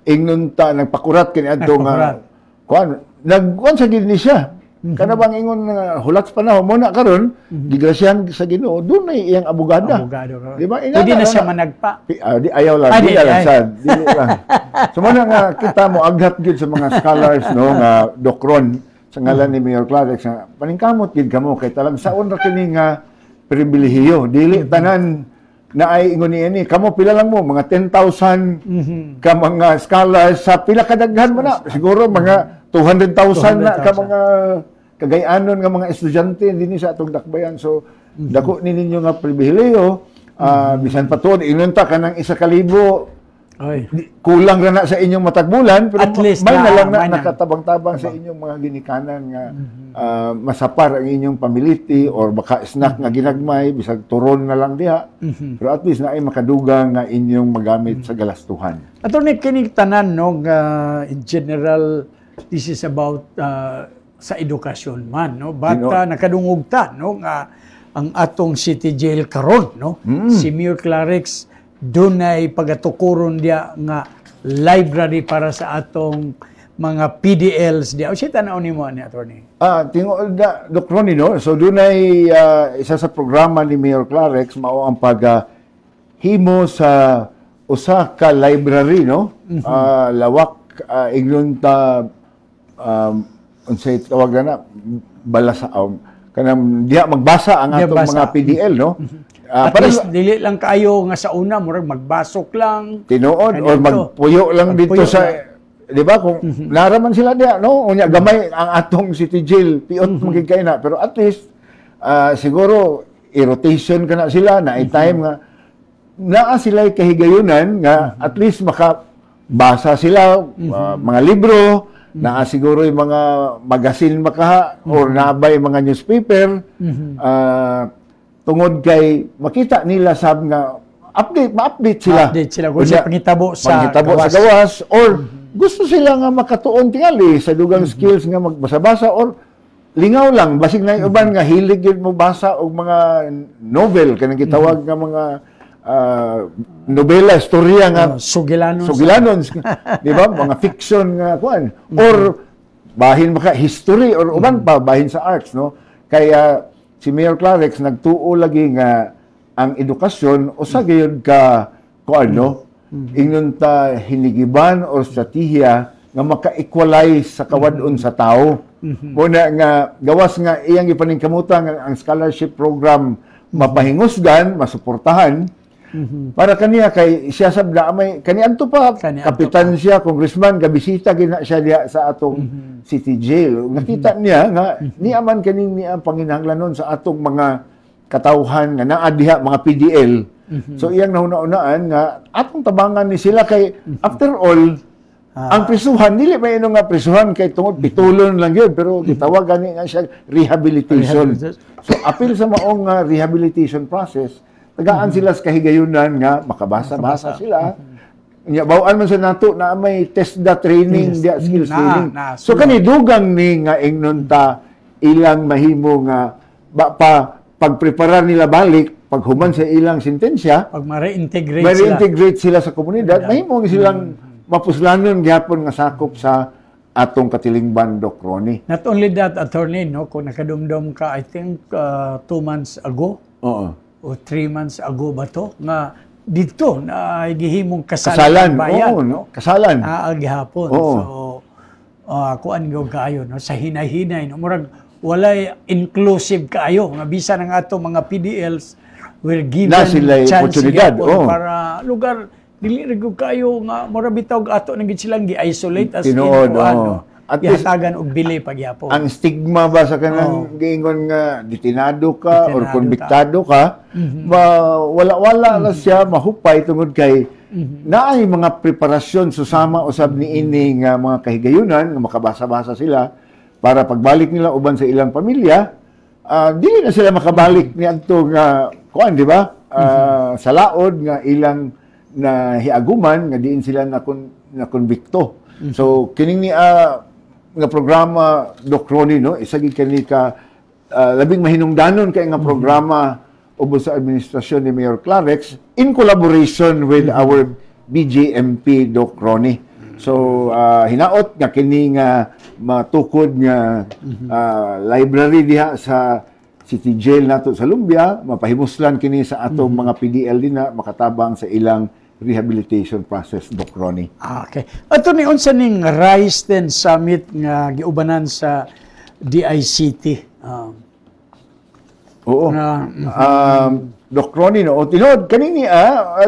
nagpakurat kini adto nga nagkuan sa gid ni siya kana bang ingon nga hulat sa panahon mo na karon gigrasyan sa Ginoo dunay iyang abogado di ba hindi na siya managpa di ayaw lang dili lang so mo na nga kita mo aghat gid sa mga scholars no nga Doc Ron sa ngalan ni Mayor Clarix nga paningkamot gid kamo kay talang saon ra kini nga pribilehiyo dili tanan na ay ingon ni kamo pila lang mo mga 10,000 ka mga scholars sa pila kadaghan mo na siguro mga 200,000 na ka mga kagayanon nga mga estudyante dinhi sa atong dakbayan so dako ni ninyo nga pribilehiyo Bisan pa to, inunta ka ng 1,000, Oy. kulang ra na sa inyong matagbulan, pero At least may na lang may na na. nakatabang-tabang sa inyong mga ginikanan nga masapar ang inyong pamiliti or baka snack nga ginagmay, bisag turon na lang diha. Pero at least na ay makadugang nga inyong magamit sa galastuhan. Attorney, kining tanan, no, in general, this is about sa edukasyon man, no? Bata, nakadungog ta, no, nga ang atong city jail karon, no? Si Mayor Clarix, doon ay pagatukuron dia nga library para sa atong mga PDLs dia. O siya tanaw ni mo ni Attorney? Tingol na, Doc Ronnie, no? So doon ay isa sa programa ni Mayor Clarix, mao ang paghimo sa usa ka library, no? Lawak, ignunta, unsay tawag na, balasa, kanang diha magbasa ang atong mga PDL, no? At least, dili lang kayo nga sa una, murag magbasok lang. Tinuod, or magpuyo lang dito sa, di ba, kung naraman sila diya, no? Unya, gamay ang atong city jail, piot magigay na. Pero at least, siguro, i-rotation ka na sila, na time nga, naa sila'y kahigayunan, nga at least makabasa sila, mga libro, naa siguro yung mga magazine makaha, or nabay mga newspaper, tungod kay makita nila sab nga ma-update sila. Ma-update sila kung siya pangitabo sa gawas. Or gusto sila nga makatuon tingali sa dugang skills nga magbasa-basa or lingaw lang. Basig na uban nga hilig yun mo basa o mga novel, kanang gitawag nga mga nobela, istorya nga sugilanon. Di ba? Mga fiction nga kuan. Or bahin maka history or uban pa bahin sa arts, no? Kaya si Mayor Clarix nagtuo lagi nga ang edukasyon o sa gayon ka kuan, no? Ingon ta hinigiban o strategiya nga maka-equalize sa kawadon sa tao. Muna nga gawas nga iyang ipaningkamutan ang scholarship program mapahingusgan, masuportahan. Para kaniya kay siya sab na may kaniadto pa kapitan siya, congressman, gabisita gina siya diha sa atong city jail. Nakita niya nga niaman kaning niya panginahanglanon sa atong mga katawhan nga naa diha mga PDL. So iyang nauna-unaan nga atong tabangan ni sila kay after all ang prisuhan dili may ino nga prisuhan kay tungod pitulon lang yun, pero gitawag gani nga siya rehabilitation. So apil sa maong rehabilitation process, tagaan sila sa kahigayunan nga makabasa-basa sila. Bawaan man sa nato na may TESDA training, skills training. So kani dugang ni nga ingnon ta ilang mahimo nga pagpreparar nila balik paghuman sa ilang sentensya, pag ma-reintegrate sila sa komunidad, mahimo silang mapuslanon gyapon nga sakop sa atong katilingban, Doc Ronnie. Not only that, Attorney, no, kung nakadumdum ka, I think 2 months ago, o 3 months ago ba to, nga dito na gihimong kasalan bayan, no? Kasalan. Gihapon. So, kuan go kaayo, no, sa hinay-hinay, no, murag walay inclusive kaayo, nga bisan ang ato mga PDLs were given chance para lugar dili rig kayo nga mura bitaw ato nang gid silang gi-isolate as tinuod, ihatagan og bili pagyapon. Ang stigma ba sa kanang giingon nga detinado ka or konbiktado ka, wala na siya mahupay tungod kay naay mga preparasyon susama usab ni ini nga mga kahigayunan nga makabasa-basa sila para pagbalik nila uban sa ilang pamilya, dili na sila makabalik niadto nga kuan, di ba? Sa laod nga ilang na hiaguman nga diin sila na konbikto. So kining ni nga programa, Doc Ronnie, no, isa gid kani ka labing mahinungdanon kay nga programa ubos sa administrasyon ni Mayor Clarix in collaboration with our BJMP, Doc Ronnie. So hinaot nga kini nga matukod nga library diha sa City Jail nato sa Lumbia, mapahimuslan kini sa atong mga PDL din na makatabang sa ilang rehabilitation process, Doc Ronnie. Okay. Ato ni unsa ning Rise 10 Summit nga giubanan sa DICT. Oo. Doc Ronnie, no, tinod kanini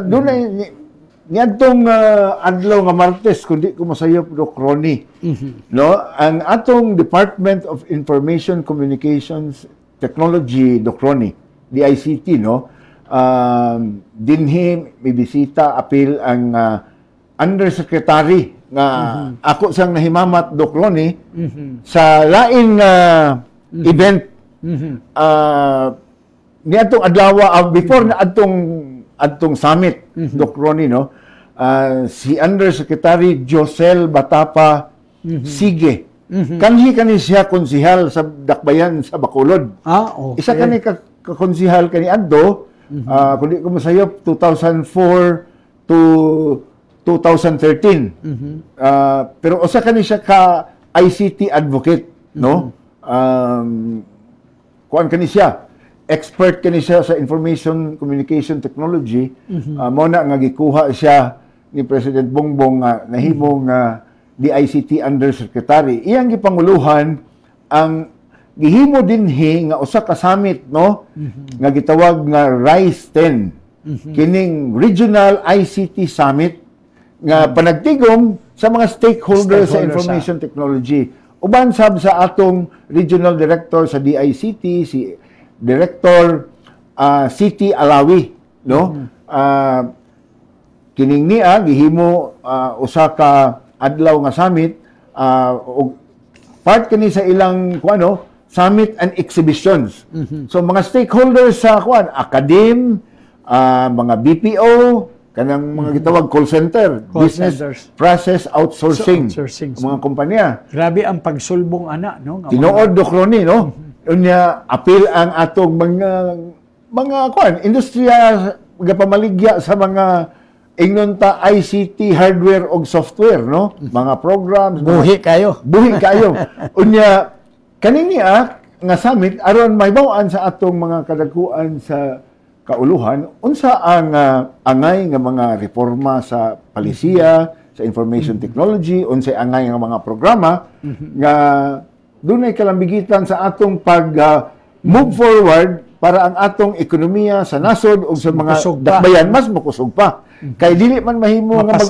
dunay niadtong adlaw nga Martes kundi ko masayop, Doc Ronnie. No, ang atong Department of Information Communications Technology, Doc Ronnie, DICT, no, dinhi may bisita apil ang undersecretary nga ako sang nahimamat Doc Ronnie sa lain event ni atong adlaw before na adtong summit Doc Ronnie no si Undersecretary Josel Batapa Sige kanhi siya konsihal sa Dakbayan sa Bacolod. Okay. Isa kani konsihal kani adto kundi ko masayop 2004 to 2013. Pero usa kani siya ka ICT advocate, no? Kuan kani siya, expert kani siya sa information communication technology. Mao na nga gikuha siya ni President Bongbong nga nahimong DICT Undersecretary. Iyang gipanguluhan ang gihimo dinhi nga usa ka summit, no? Nga gitawag nga RISE 10. Kining Regional ICT Summit nga panagtigom sa mga stakeholders sa information technology. Uban sab sa atong regional director sa DICT, si Director City Alawi, no? Kining niya gihimo usa ka adlaw nga summit part kani sa ilang kuano summit and exhibitions. So mga stakeholders sa kuan academe, mga BPO, kanang mga gitawag call center, business process outsourcing, mga kumpanya. Grabe ang pagsulbong ana, no? Tinuod Doc Ronnie, no? Unya apil ang atong mga kuan industriya gapamaligya sa mga ingnon ta ICT hardware og software, no? Mga programs, buhi kayo. Unya kanini nga summit aron mahibawaan sa atong mga kadagkuan sa kauluhan unsa ang angay nga mga reforma sa palisiya, sa information technology, unsa angay nga mga programa nga dunay kalambigitan sa atong pag move forward para ang atong ekonomiya sa nasod ug sa mga dakbayan mas makusog pa. Kay dili man mahimo nga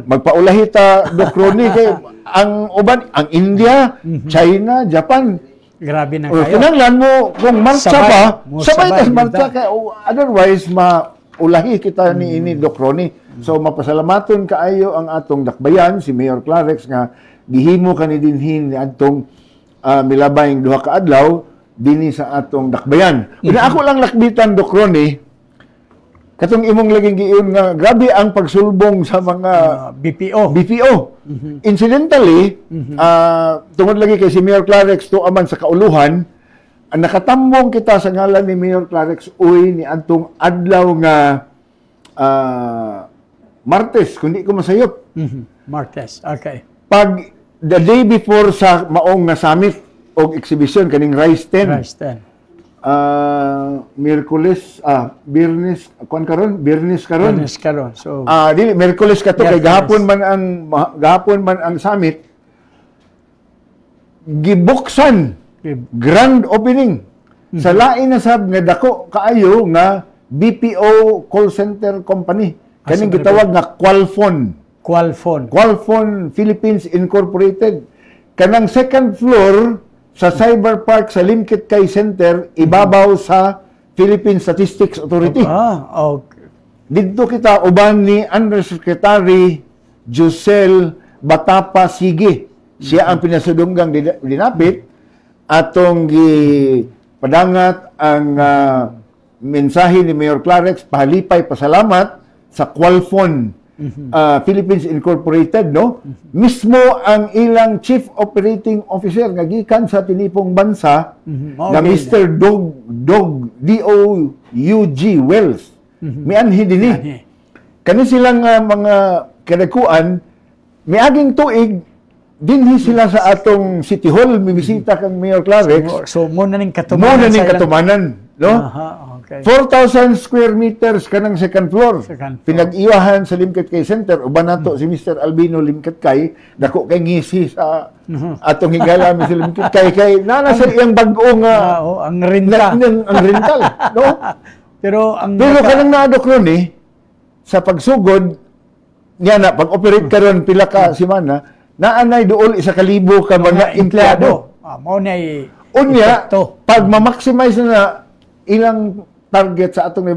magpaulahi ta Doc Ronnie kay ang uban ang India, China, Japan grabe na kayo. Kinanglan mo kung marcha pa, sabay tas marcha kay otherwise maulahi kita ni Doc Ronnie. So mapasalamaton kaayo ang atong dakbayan si Mayor Clarex nga gihimo kani dinhin ni adtong milabay duha ka adlaw dinhi sa atong dakbayan. Una ako lang lakbitan Doc Ronnie katong imong laging giiyon nga grabe ang pagsulbong sa mga BPO. Incidentally, tungod lagi kay si Mayor Clarex tuaman sa kauluhan, nakatambong kita sa ngalan ni Mayor Clarex uy ni adtong adlaw nga Martes, kundi ko masayop. Martes, okay. Pag the day before sa maong nga summit o exhibition kaning RISE 10. Miyerkules, Biyernes karon. So dili Miyerkules kato kay gahapon man ang summit. Gibuksan grand opening. Sa lain na sab nga dako kaayo nga BPO call center company. Kaning gitawag nga Qualphone Philippines Incorporated. Kanang second floor sa Cyber Park sa Limkit Kay Center, ibabaw sa Philippine Statistics Authority. Okay. Dito kita uban ni Undersecretary Josel Batapa Sige. Siya ang pinasudunggang dinapit atong padangat ang mensahe ni Mayor Clarex pahalipay pasalamat sa Qualphone Philippines Incorporated, no? Mismo ang ilang Chief Operating Officer nga gikan sa tinipong bansa na Mr. D.O.U.G. Wells. Mianhi dinhi. Kani silang mga kadagkuan miaging tuig dinhi sila sa atong City Hall mibisita kang Mayor Clarex. So mo na ning katumanan. No? Okay. 4,000 square meters kanang second floor. Pinag-iwahan sa Limkit Kay Center. Uban nato si Mr. Albino Limkit Kay, dako kay ngisi sa atong higala mi si Limkit Kay nana sa iyang bag-o nga ang rental. No? Pero kanang naadok ron sa pagsugod niya na pag-operate karon pila ka semana, naanay duol 1,000 ka mga empleyado. Mao nay unya pag ma-maximize na ilang target sa atong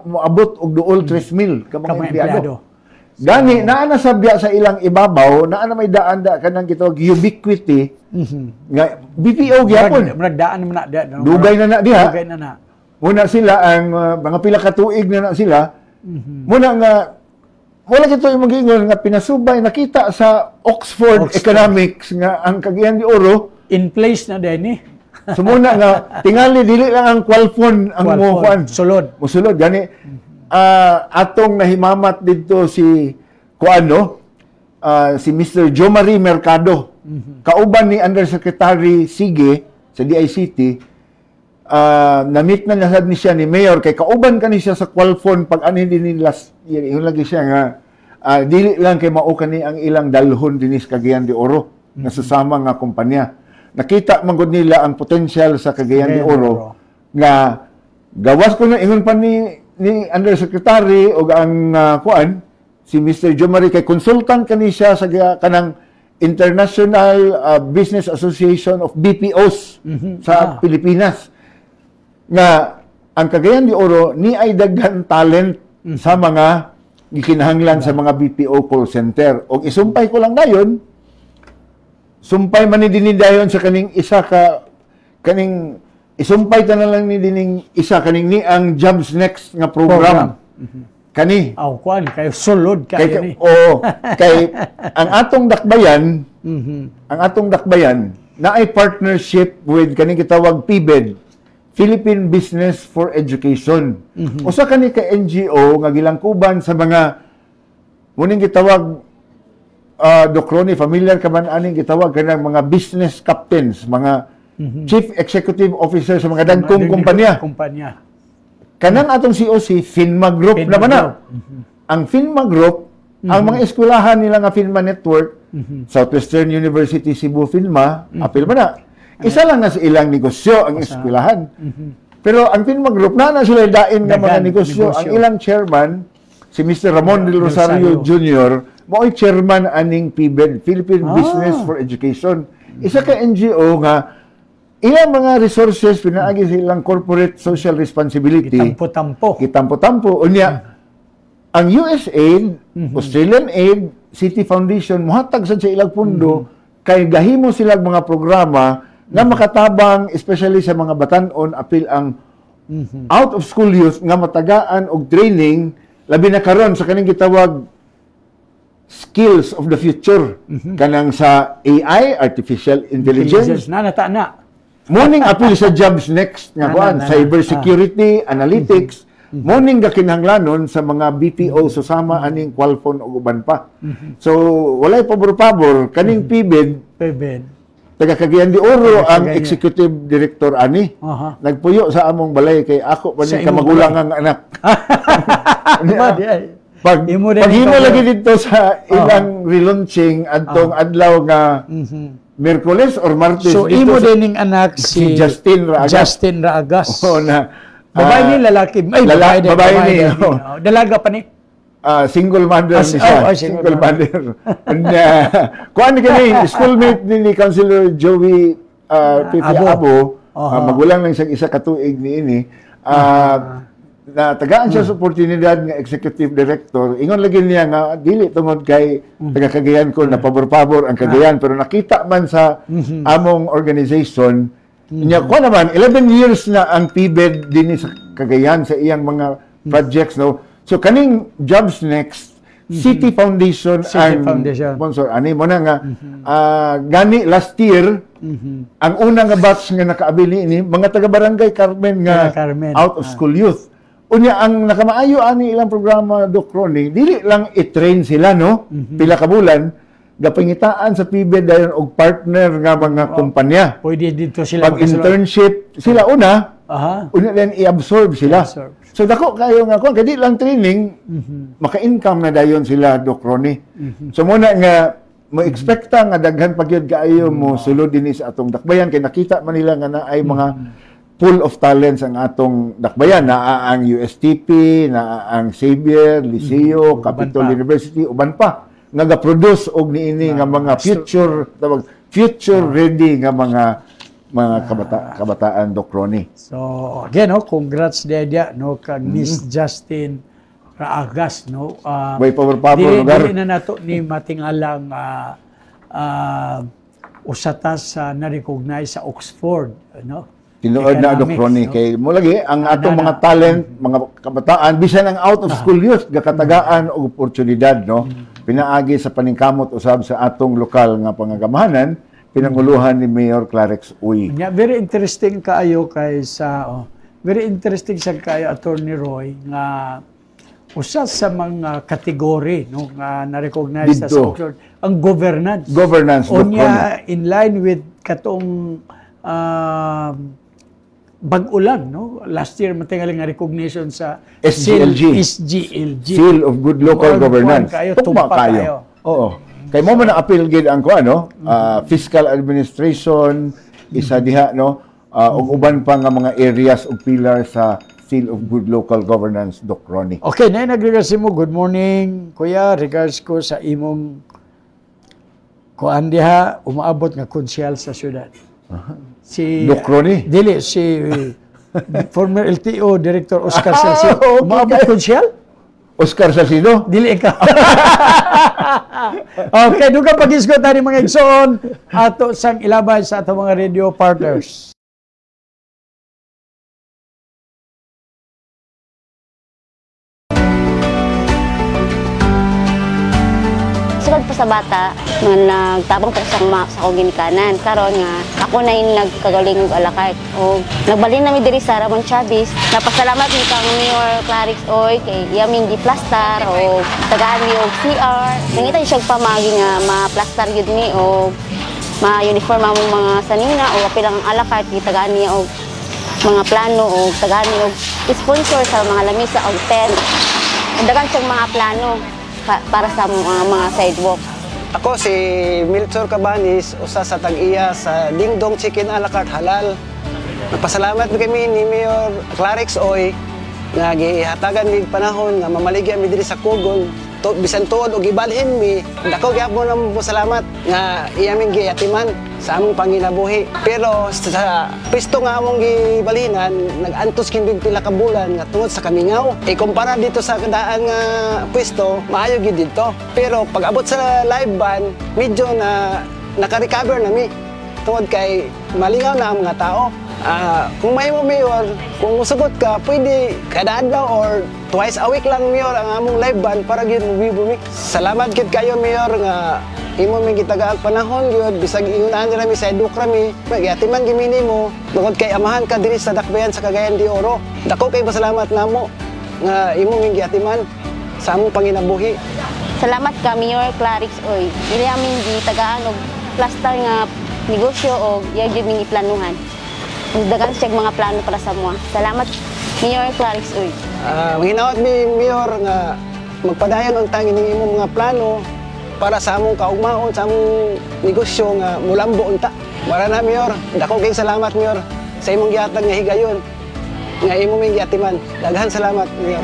moabot og duol 3,000 ka mga empleyado. Gani naa na sabya sa ilang ibabaw, naa na may daan da kanang gitawag ubiquity nga BPO gyapon. Daan man na Dugay na diha. Dugay na. Muna sila ang mga pila ka tuig na sila. Muna nga wala kito yung mag-ingon nga pinasubay nakita sa Oxford Economics nga ang Cagayan de Oro in place na din Sumuna nga tingali dili lang ang qualphone ang mo kuan sulod gani atong nahimamat dito si si Mr. Jomari Mercado kauban ni Undersecretary Sige sa DICT na-meet na nasad ni siya ni Mayor kay kauban kani siya sa qualphone pag ani din last year ingon lagi siya nga dili lang kay mao kani ang ilang dalhon dinis Cagayan de Oro nga susama nga kumpanya. Nakita man gud nila ang potential sa Cagayan de Oro nga gawas ko na ingon pa ni Undersecretary o ang si Mr. Jomari kay consultant kani siya sa kanang International Business Association of BPOs sa Pilipinas nga ang Cagayan de Oro ni ay daghan talent sa mga gikinahanglan sa mga BPO call center og isumpay ko lang dayon sumpay man ni dinhi dayon sa kaning isa ka kaning isumpay ta na lang ni dining isa kaning ni ang Jobs Next nga program. Kani. Kuan kay sulod kay ni. Kay ang atong dakbayan na ay partnership with kaning gitawag PBED, Philippine Business for Education. Usa kani ka NGO nga gilangkuban sa mga muning gitawag Docroni, familiar ka man aning gitawag kanang mga business captains, mga chief executive officer sa mga dagkong kumpanya. Kanang atong COC, Finma Group naman na. Ang Finma Group, ang mga eskwelahan nila nga Finma Network, Southwestern University Cebu Finma, apil man na. Isa lang na sa ilang negosyo ang eskwelahan. Pero ang Finma Group, na sila dain nga mga negosyo. Ang ilang chairman, si Mr. Ramon Del Rosario Jr., mo'y chairman aning PBED, Philippine Business for Education. Isa ka NGO nga ilang mga resources pinaagi sa ilang corporate social responsibility. Kitampo-tampo. Unya, ang USAID, Australian Aid, City Foundation, muhatag sa ilang pundo, kay gahimo sila mga programa na makatabang, especially sa mga batanon, apil ang out-of-school youth nga matagaan og training, labi na karon sa kaning gitawag skills of the future. Kanang sa AI, Artificial Intelligence. Morning apil sa Jobs Next nga kuan, cybersecurity, analytics, morning ga kinahanglanon sa mga BPO susama aning qualphone ug uban pa. So walay pabor-pabor kaning PBED taga Cagayan de Oro ang executive director ani. Nagpuyo sa among balay kay ako pa ni kamagulang ang anak. Pag himo lagi dito sa ilang relaunching adtong adlaw nga Miyerkules or Martes so dito. So imo dining anak si Justin Raagas. Babae ni lalaki. Babae ni. Dalaga pa ni. Single mother siya. Single mother. Kuan kani schoolmate ni Councilor Joey Pipi Abo. Magulang lang isa ka tuig niini. Na tagaan siya sa oportunidad nga executive director, ingon lagi niya nga dili tungod kay taga Cagayan ko na pabor-pabor ang Cagayan, pero nakita man sa among organization niya ko naman 11 years na ang PBED din sa Cagayan sa iyang mga projects so kaning Jobs Next City Foundation ang sponsor ani mo na nga gani last year ang unang nga batch nga nakaabili ini mga taga Barangay Carmen nga out of school youth. Unya ang nakamaayo ani ilang programa Doc Ronnie, dili lang i-train sila pila ka bulan gapangitaan sa PBED dayon og partner nga mga kumpanya. Pwede dito sila internship sila una, unya then i-absorb sila. So dako kayo nga kung kadi lang training, maka-income na dayon sila Doc Ronnie. So muna nga mo-expecta nga daghan pa gyud kaayo mo sulod dinhi sa atong dakbayan kay nakita man nila nga naay mga pool of talents ang atong dakbayan na ang USTP, na ang Xavier, Liceo, Capitol University, uban pa nga ga-produce og niini nga mga future ready nga mga mga kabataan, Doc Ronnie. So, again, no, congrats dia no, kag Miss Justin Raagas, no. May power lugar. Dili na nato ni matingalang usatas sa na-recognize sa Oxford, no. Tinuod na, Doc Ronnie, no? kay mo lagi, ang atong mga talent, mga kabataan, bisan ang out of school youth, gakatagaan o oportunidad, no? Pinaagi sa paningkamot usab sa atong lokal nga pangagamahanan, pinanguluhan ni Mayor Clarix Uy. Yeah, very interesting kaayo kay very interesting sa kaayo Attorney Roy nga usa sa mga kategory no nga na-recognize sa Oxford ang governance. Unya in line with katong bag-ulang, no? Last year, matingaling nga recognition sa SGLG. Seal of Good Local Governance. Tumpa kayo. Oo. Kay mo man na-appeal gid ang fiscal administration, isa diha, no? Ug uban pa nga mga areas o pillars sa Seal of Good Local Governance, Doc Ronnie. Okay, na nag-regards mo. Good morning, Kuya. Regards ko sa imong kuan diha, umaabot nga konsyal sa syudad. Si Doc Ronnie? Dili, si former LTO Director Oscar Salcido. Umaabot konsyal? Oscar Salcido? Dili ka. Okay, duga pag-isgot tani mga igsoon ato sang ilabay sa ato mga radio partners. Sugod pa sa bata, nga nagtabang po sa akong ginikanan. Karon nga, ako na yung nagkagaling og alakay. O nagbalin namin diri sa Ramon Chavez. Napasalamat ni kang Mayor Clarix Oy, kay Yamin di Plastar, o tagaan ni og CR. Nangita siya pamagi nga ma-plastar yun ni, o ma-uniform among mga sanina, o apilang alakay, tagaan niya og mga plano, o tagaan niya og sponsor sa mga lamisa og tent. Dagan siyang mga plano para sa mga sidewalk. Ako si Milchor Cabanis, usa sa tag-iya sa Dingdong Chicken a la carte Halal. Nagpasalamat kami ni Mayor Clarix Oy nga gihatagan mig panahon nga mamaligya mi diri sa Kugol. Bisan tuod og ibalhin mi, dako gyapon mo salamat nga iya ming giyatiman sa among panginabuhi. Pero sa pwesto nga among gibalhinan, nag-antos kining pila ka bulan nga tungod sa kamingaw. Kumpara dito sa daan nga pwesto, maayo gid dito. Pero pag abot sa live band, medyo na naka-recover na mi. Tungod kay malingaw na ang mga tao. Kung may mo, Mayor, kung musugot ka, pwede kada adlaw or twice a week lang, Mayor, ang among live band para gyud bumi. Salamat gid kayo, Mayor, nga imo may gitagaag panahon gyud bisag ingunahan nila mi sa eduk rami, magyatiman gimini mo tungod kay amahan ka diri sa dakbayan sa Cagayan de Oro. Dako kay pasalamat namo nga imo may giyatiman sa among panginabuhi. Salamat ka, Mayor Clarix Oy. Dili amin gitagaan og plastar nga negosyo o gyud ming iplanuhan. Dagan siya mga plano para sa mga. Salamat, Mayor Clarix Uy. Hinawat mi, Mayor, nga magpadayon ang tangin ng imong mga plano para sa among kaugmaon, sa among negosyo nga mulambo unta. Wala na, Mayor. Dako kayong salamat, Mayor, sa imong gihatag nga higayon, nga imong may giyatiman. Daghan salamat, Mayor.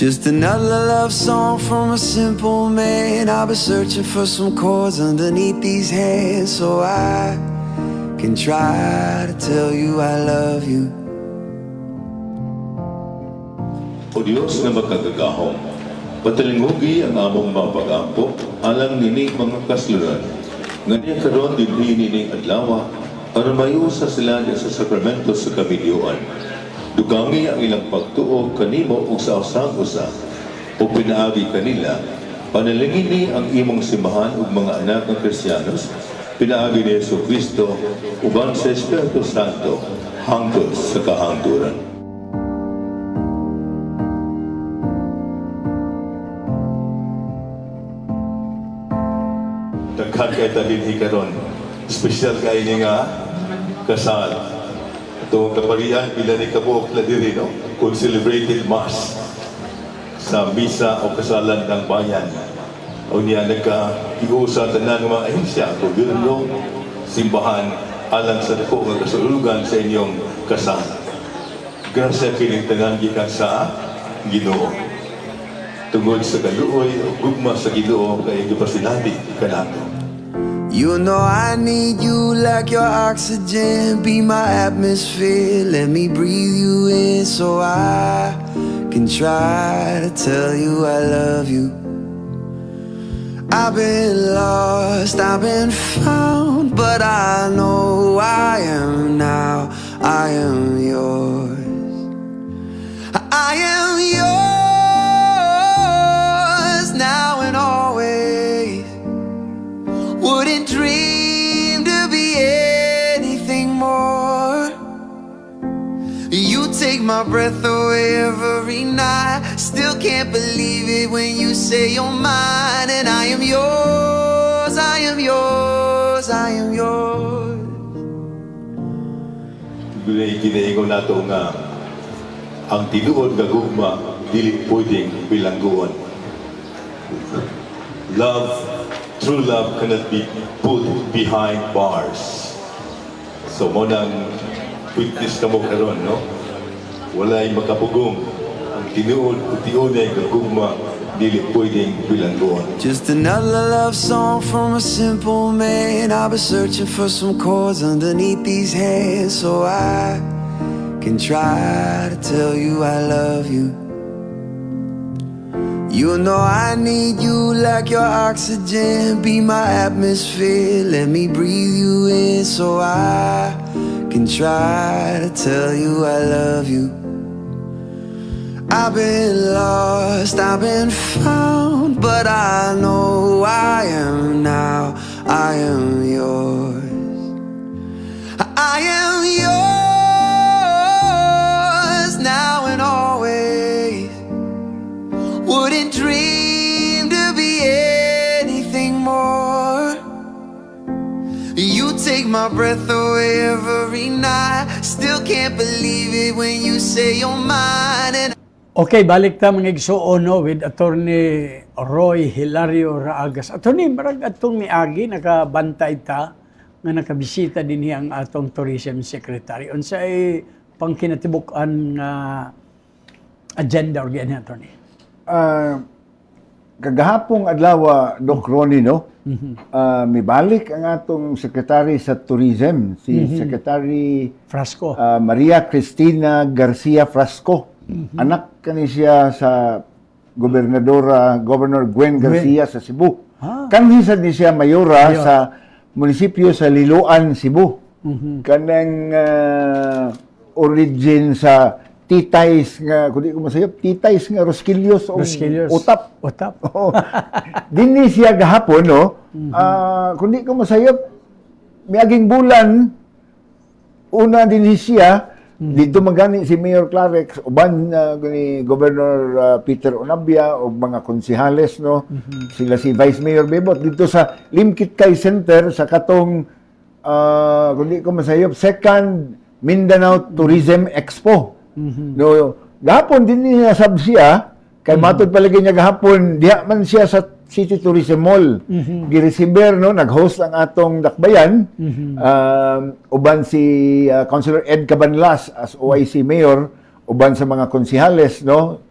Just another love song from a simple man. I've been searching for some chords underneath these hands so I can try to tell you I love you. O Diyos na magkagagahom, patalingugi ang among mga pag-ampo, alang nini mga kasluran. Ganyan karon din nining adlaw, para mayusa sila sa sakramento sa kamidyuan. Dugangi ang ilang pagtuo kanimo ug sa usang-usa o pinaagi kanila, panalangini ang imong simbahan ug mga anak ng Kristiyanos, pinaagi ni Jesucristo uban sa Espiritu Santo hangtod sa kahangturan. Daghan kay talinhi karon, espesyal kay ni nga kasal. Itong kaparian, bila ni kabuok na diri, no? Kung celebrated mass sa misa o kasalan ng bayan. O niya nagka-iusa tanan ng mga ahensya, gobyerno, simbahan, alang sa dako ng kasulugan sa inyong kasal. Grasya kining tanan gikan sa Ginoo. Tungod sa kaluoy o gugma sa Ginoo kay gipasinati kanato. You know I need you like your oxygen. Be my atmosphere, let me breathe you in so I can try to tell you I love you. I've been lost, I've been found, but I know I am now, I am yours. I am yours now and always. Wouldn't dream to be anything more. You take my breath away every night. Still can't believe it when you say you're mine. And I am yours, I am yours, I am yours. Gunay kinaingon nato nga ang tinuod nga gugma dili pwedeng bilangguan. Love, true love cannot be put behind bars. So mo nang witness ka mo karon, no? Walay makapugong. Ang tinuod o tiunay nga gugma dili pwedeng bilangguan. Just another love song from a simple man. I've been searching for some chords underneath these hands so I can try to tell you I love you. You know I need you like your oxygen. Be my atmosphere, let me breathe you in so I can try to tell you I love you. I've been lost, I've been found, but I know I am now, I am yours. I am yours now and always. Wouldn't dream to be anything more. You take my breath away every night. Still can't believe it when you say you're mine. And Okay, balik ta mga igsuon no with Attorney Roy Hilario Raagas. Attorney, marag atong miagi nakabantay ta nga nakabisita dinhi ang atong Tourism Secretary. Unsay pangkinatibuk-an nga agenda or ganyan, Attorney? Kagahapong adlaw, Doc Ronnie, no? Mibalik ang atong Secretary sa Tourism, si Secretary Frasco. Maria Cristina Garcia Frasco. Anak kani siya sa Governor Gwen Garcia sa Cebu. Kanhisan ni siya mayora sa munisipyo sa Liloan, Cebu. Kanang origin sa Titays nga, kundi ko masayop, Titays nga Rosquillos o Utap. Dini siya gahapon, no? Kundi ko masayop, miaging bulan, una din siya, dito magani si Mayor Clarex, uban ni Governor Peter Onabia, o mga konsihales, no? Sila si Vice Mayor Bebot, dito sa Limkitcay Center, sa katong, kundi ko masayop, Second Mindanao Tourism Expo. No, gahapon din niya sab siya, kay matod palagi niya gahapon, diha man siya sa City Tourism Mall. Giresiber, no, nag-host ang atong dakbayan, uban si Councilor Ed Cabanlas as OIC Mayor, uban sa mga konsihales, no,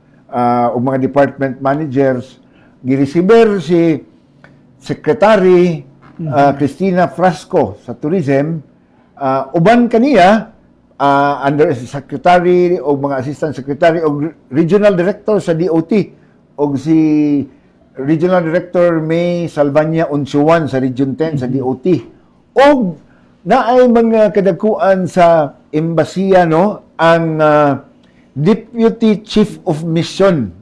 o mga department managers. Giresiber si Secretary Cristina Frasco sa Tourism, uban kaniya, under secretary o mga assistant secretary o regional director sa DOT o si Regional Director May Salvania Unsuwan sa Region 10 sa DOT. O naay mga kadagkuan sa embasiya, no, ang Deputy Chief of Mission.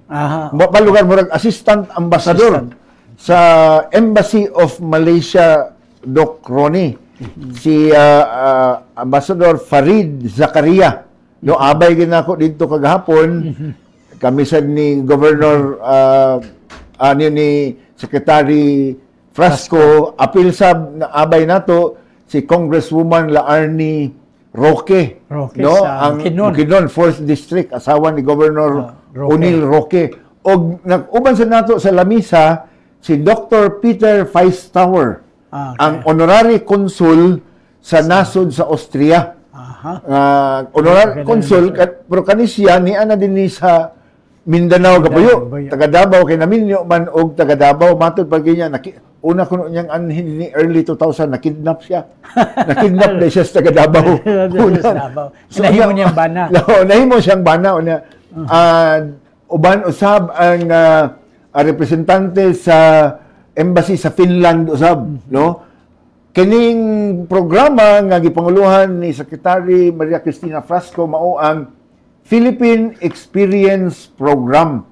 Mapalugar mo Assistant Ambassador sa Embassy of Malaysia, Doc Ronnie. Si Ambassador Farid Zakaria. No, abay ginako dito kagahapon. Kami sad ni Governor ni Secretary Frasco, apil sab na abay nato si Congresswoman Laarni Roque, Roque no? sa Ang Bukidnon. Bukidnon 4th District, asawa ni Governor Roque. O'Neil Roque. Og nag-uban sa nato sa lamisa si Dr. Peter Feistower, Okay. ang honorary consul sa nasod sa Austria. Aha. Honorary consul, pero kanisya ni ana din ni sa Mindanao kapuyo, Mindanao. taga Davao kay naminyo man og taga Davao matud pag niya una kuno niyang anhin ni early 2000 nakidnap siya. Nakidnap na siya sa taga Davao. Nahimo niyang bana. Nahimo siyang bana una. Uban usab ang representante sa embassy sa Finland usab, no? Kining programa nga gipanguluhan ni Secretary Maria Cristina Frasco mao ang Philippine Experience Program.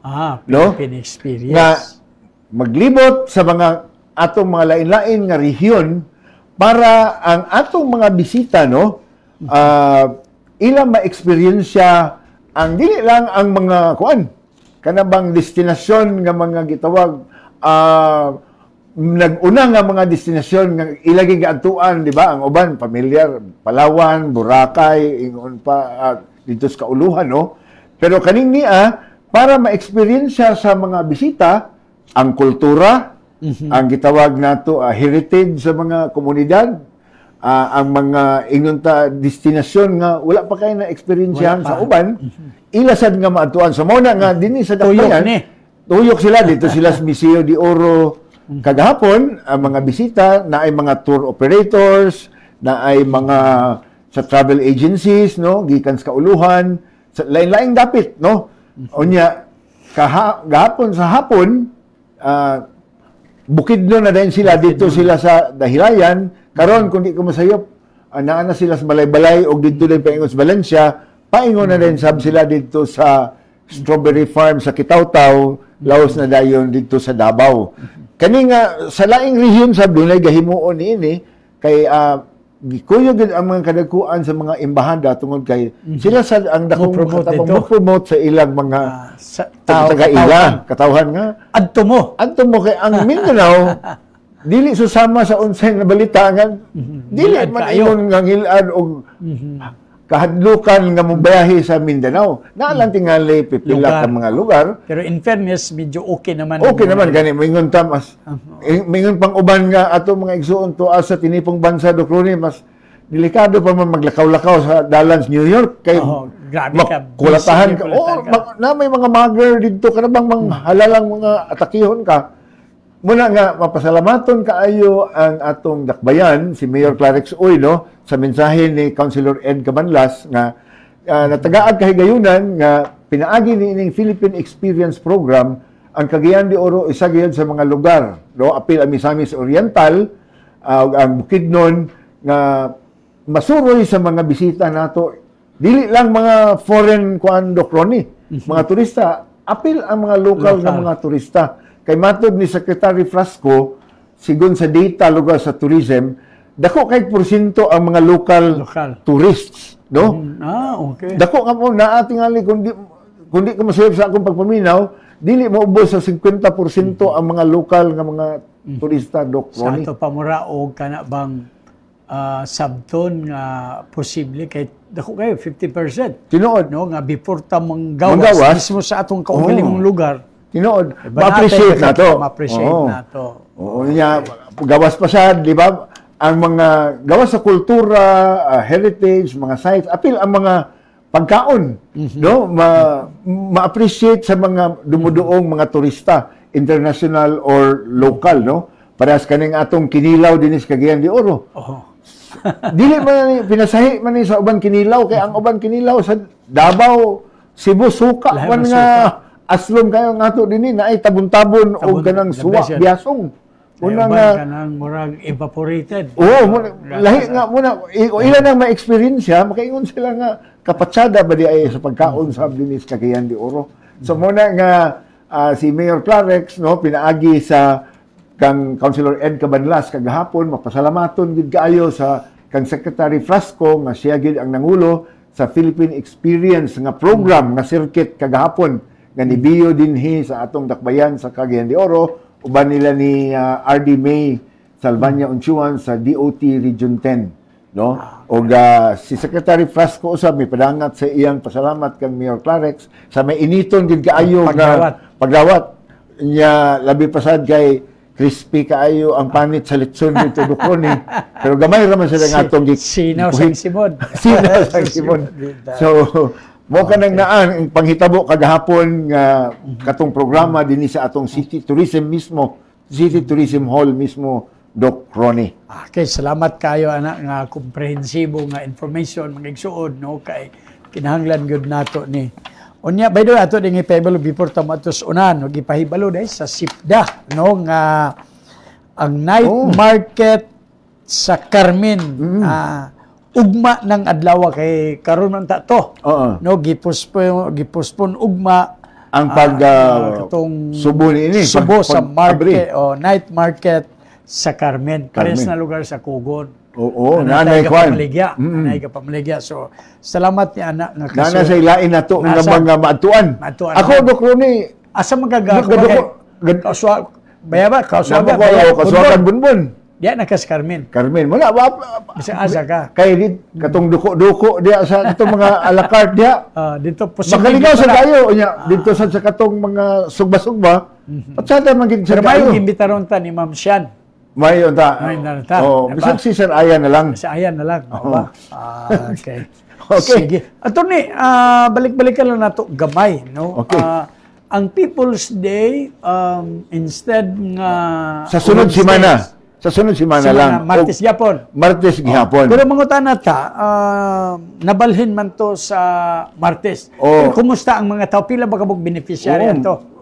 No? Philippine Experience. Nga maglibot sa mga atong mga lain-lain nga rehiyon para ang atong mga bisita, no, ilang ma-experiensya ang dili lang ang mga kuan kanabang destinasyon nga mga gitawag nag-una nga mga destinasyon nga ilagi gaadtuan, di ba? Ang uban familiar, Palawan, Boracay, ingon pa dito sa kauluhan, no? Pero kaning niya para ma-experience sa mga bisita ang kultura, ang gitawag nato heritage sa mga komunidad, ang mga ingon ta destinasyon nga wala pa kay na experiencehan sa uban, ilasad nga maadtuan. So mao na nga dinhi sa dakbayan. Tuyok sila dito sila sa Museo de Oro. Kagahapon, ang mga bisita na ay mga tour operators, na ay mga sa travel agencies, no, gikan sa kauluhan, sa lain-laing dapit, no. Unya gahapon sa hapon, Bukidnon na din sila dito sila sa Dahilayan. Karon kung di ko masayop, naa na sila sa Balay-Balay o dito din paingon sa Valencia, paingon na din sab sila dito sa Strawberry Farm sa Kitaw-Taw, laos na dayon dito sa Davao. Kani nga sa laing rehiyon sa dunay gahimuon niini kay gikuyo gid ang mga kadagkuan sa mga embahada tungod kay sila sa ang dakong promote sa ilang mga taga-ila katawhan nga adto mo kay ang Mindanao dili susama sa unsay nga balita nga dili man ingon nga ngilad og kahadlukan nga mobiyahe sa Mindanao. Naalang tingali pipila ka mga lugar. Pero in fairness, medyo okay naman. Okay naman gani mingon ta mas mingon pang uban nga ato mga igsuon tuwa sa tinipong bansa Ducroni mas delikado pa man maglakaw-lakaw sa Dallas, New York kay grabe ka. Kulatahan ka. Na may mga mugger dito ka na bang halalang mga atakihon ka. Muna nga, mapasalamaton kaayo ang atong dakbayan, si Mayor Clarix Uy, no, sa mensahe ni Councilor Ed Cabanlas nga natagaag kahigayunan nga pinaagi ni ining Philippine Experience Program ang Cagayan de Oro isa gyud sa mga lugar, no, apil ang Misamis Oriental, ang Bukidnon nga masuroy sa mga bisita nato. Dili lang mga foreign Ducroni, mga turista, apil ang mga local na mga turista. Kay matod ni Secretary Frasco, sigon sa data lugar sa tourism, dako kay porsyento ang mga local tourists, no? Okay. Dako nga mo naa tingali kundi ka masayop sa akong pagpaminaw, dili mo ubos sa 50% ang mga local nga mga turista Ducroni. Sa ato pamura og kana bang sabton nga posible kay dako kayo 50%. Tinuod, no, nga before ta manggawas mismo sa atong kaugalingong lugar. Tinuod, ma-appreciate nato. Ma-appreciate nato. Oo niya, gawas pa siya, di ba? Ang mga gawas sa kultura, heritage, mga sites, apil ang mga pagkaon, no? Ma-appreciate sa mga dumuduong mga turista, international or local, no? Parehas kaning atong kinilaw dinis Cagayan de Oro. Dili man pinasahi man ni sa uban kinilaw kay ang uban kinilaw sa Davao, Cebu suka man nga aslom kayo nga to dinhi na ay tabon-tabon o ganang suwa biasong una nga kanang murag evaporated. Lahi nga muna ilan ang ma-experience makaingon sila nga kapatsada ba di ay sa pagkaon sa dinis Cagayan de Oro. So muna nga si Mayor Clarix, no, pinaagi sa kang Councilor Ed Cabanlas kagahapon, mapasalamaton gid kaayo sa kang Secretary Frasco nga siya gid ang nangulo sa Philippine Experience nga program nga circuit kagahapon nga nibiyo dinhi sa atong dakbayan sa Cagayan de Oro, uban nila ni RD May Salvania Unchuan sa DOT Region 10. no? O si Secretary Frasco usab may padangat sa iyang pasalamat kang Mayor Clarex sa may initon gid kaayo nga pagdawat niya labi pasad kay crispy kaayo ang panit sa litson dito Ducroni. Pero gamay ra man sila nga atong sinaw sa Simon. Sinaw sa Simon. So mo kanang naan ang panghitabo kagahapon nga katong programa dinhi sa atong City Tourism mismo, City Tourism Hall mismo, Doc Ronnie. Okay, salamat kayo anak nga komprehensibo nga information mga igsuod no kay kinahanglan gyud nato ni. Unya by the way ato dingi payable before tamatos unan no gipahibalo dai sa SIPDA no nga ang night market sa Carmen ugma ng adlaw kay karon man ta to. No gipospon ugma ang subo ni subo sa market o night market sa Carmen. Pares na lugar sa Kugon. Oo, nanay kwan. Nanay ka pamaligya. So, salamat ni anak nga kaso. Nana sa ilain na to nga mga maatuan. Ako, Doc Ronnie. Asa magagawa? Bayaba, Kaswakan Bunbun. Diya na kas Carmen. Carmen, wala ba? Bisa asa ka. Kaya katong duko-duko diya sa itong mga alakart diya. Dito po makaligaw sa kayo. Dito sa katong mga sugba-sugba. Patsada magiging sa kayo. Pero may imbitaron ta ni Ma'am Sian. May unta. Bisag si Sir Ayan na lang. Si Ayan na lang. Okay. Sige. Attorney, balik-balikan lang nato gamay, no? Okay. Ang People's Day, instead nga... Sa sunod simana lang. Martes gihapon. Martes gihapon. Pero mangutana ta, nabalhin man to sa Martes. Kumusta ang mga tao? Pila ba kabog beneficiary to?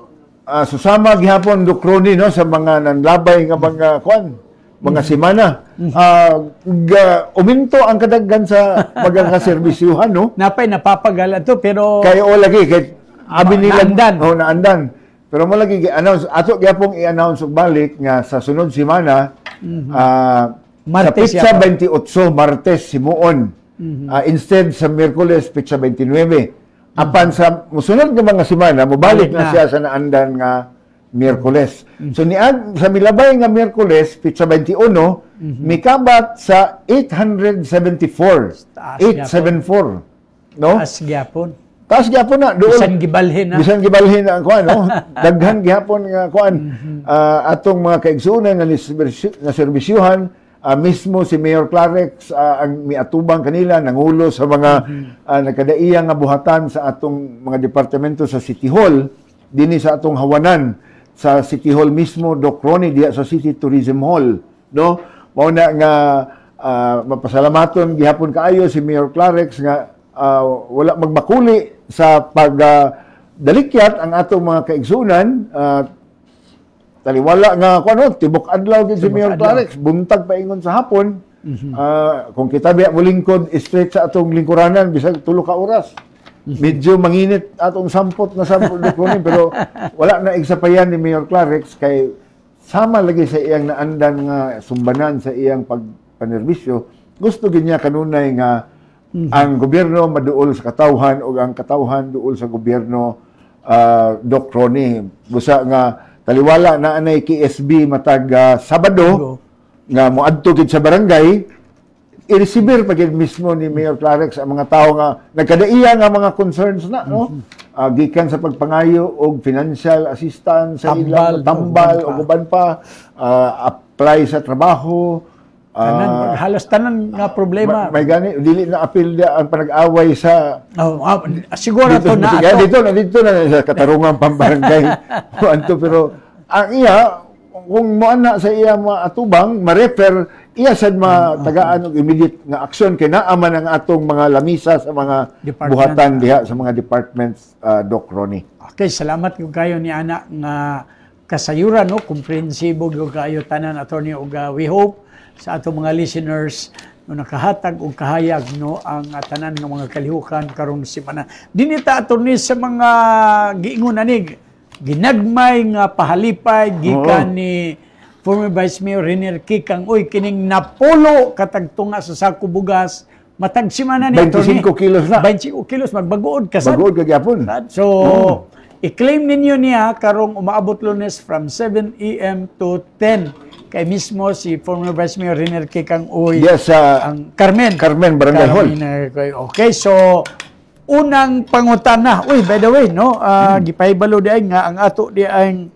Susama gihapon Doc Ronnie no sa mga nanlabay nga mga simana. Uminto ang kadaghan sa mga serbisyuhan no. Napay napapagala to pero kay lagi kay abi nila naandan. Pero mo lagi i-announce ato gyapon i-announce og balik nga sa sunod semana Martes sa Pizza 28 Martes simuon. Instead sa Miyerkules Pizza 29. Apan sa musunod nga mga semana mobalik na siya sa naandan nga Miyerkules. So sa milabay nga Miyerkules Pizza 21 mikabat sa 874. 874. No? Taas gyapon na doon. Bisan gibalhin na. Bisan gibalhin na kuan no. Daghan gyapon nga kuan atong mga kaigsuonan nga serbisyuhan. Mismo si Mayor Clarex ang miatubang kanila nangulo sa mga nagkadaiyang nga buhatan sa atong mga departamento sa City Hall dinhi sa atong hawanan sa City Hall mismo Doc Ronnie diya sa City Tourism Hall no mao na nga mapasalamaton gihapon kaayo si Mayor Clarex nga wala magmakuli sa pagdalikyat ang atong mga kaigsuonan taliwala nga tibok adlaw gid si Mayor Clarex buntag paingon sa hapon kung kita biya mo lingkod straight sa atong lingkuranan bisag 3 ka oras medyo manginit atong sampot pero wala na igsapayan ni Mayor Clarex kay sama lagi sa iyang naandan nga sumbanan sa iyang pagpanerbisyo gusto gid niya kanunay nga ang gobyerno maduol sa katawhan o ang katawhan duol sa gobyerno Doc Ronnie busa nga taliwala na anay KSB matag Sabado nga moadto gid sa barangay i-receive pagid mismo ni Mayor Clarex ang mga tao nga nagkadaiya nga mga concerns na no gikan sa pagpangayo og financial assistance sa ilang tambal o uban pa apply sa trabaho halos tanan nga problema may gani dili na apil ang panag-away sa siguro to na dito na sa katarungan pambarangay pero ang iya kung moana sa iya maatubang ma-refer iya sad matagaan og immediate nga aksyon kay naa man ang atong mga lamisa sa mga buhatan diha sa mga departments Doc Ronnie. Okay, salamat gyud kayo ni ana nga kasayuran no komprehensibo gyud kayo tanan attorney og we hope sa atong mga listeners no nakahatag og kahayag no ang tanan nga mga kalihukan karong semana. Dinita attorney sa mga giingon ani ginagmay nga pahalipay gikan ni former Vice Mayor Renier Kikang kining napulo katagtunga sa sako bugas matag semana ni 25 kilos na 25 kilos magbagood ka sad bagood gyapon so i-claim ninyo niya karong umaabot Lunes from 7 AM to 10 kay mismo si former Vice Mayor Riner Kikang Uy, Yes, ang Carmen. Carmen Barangay Hall. Okay, so unang pangutana. Uy, by the way, no, gipahibalo di ay nga ang ato di ay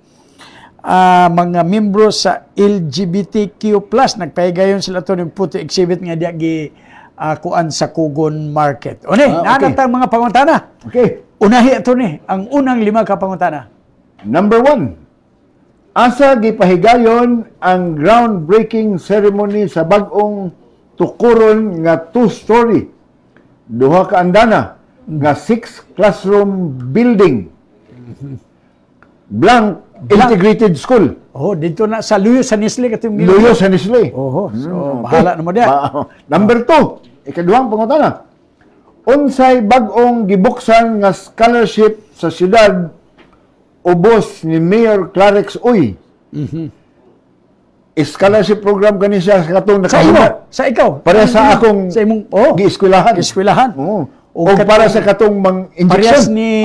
mga membro sa LGBTQ+, nagpahigayon sila to ng puto exhibit nga diya kuan sa Kugon Market. O okay. nakatang mga pangutana. Okay. Unahi ito ni, ang unang 5 ka pangutana. Number 1. Asa gipahigayon ang groundbreaking ceremony sa bag-ong tukuron nga 2-story, 2 ka andana, nga 6 classroom building. Blank Integrated School. Oh, dito na sa Luyo San Isle katong Luyo San Isle. Oh, so bahala na mo diya. Number 2, ikaduhang pangutana. Unsay bag-ong gibuksan nga scholarship sa siyudad ubos ni Mayor Clarex Uy. Scholarship program kani siya sa katong nakahimo. Sa ikaw. Para sa akong sa imong gi-eskwelahan. Gi-eskwelahan. O para sa katong mang injection. Parehas ni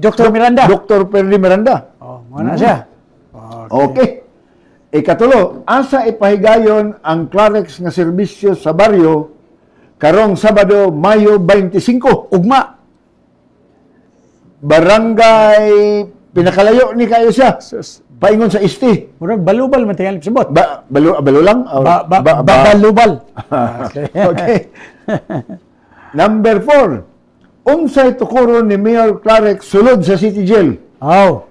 Dr. Miranda. Dr. Perry Miranda. Mana siya? Okay. Ikatulo, asa ipahigayon ang Clarex nga serbisyo sa baryo karong Sabado, Mayo 25. Ugma. Barangay pinakalayo ni kayo siya. Paingon sa Isti. Murag balubal man tingali subot. Balo lang? Balubal. Okay. Number 4. Unsay tukuron ni Mayor Clarex sulod sa City Jail?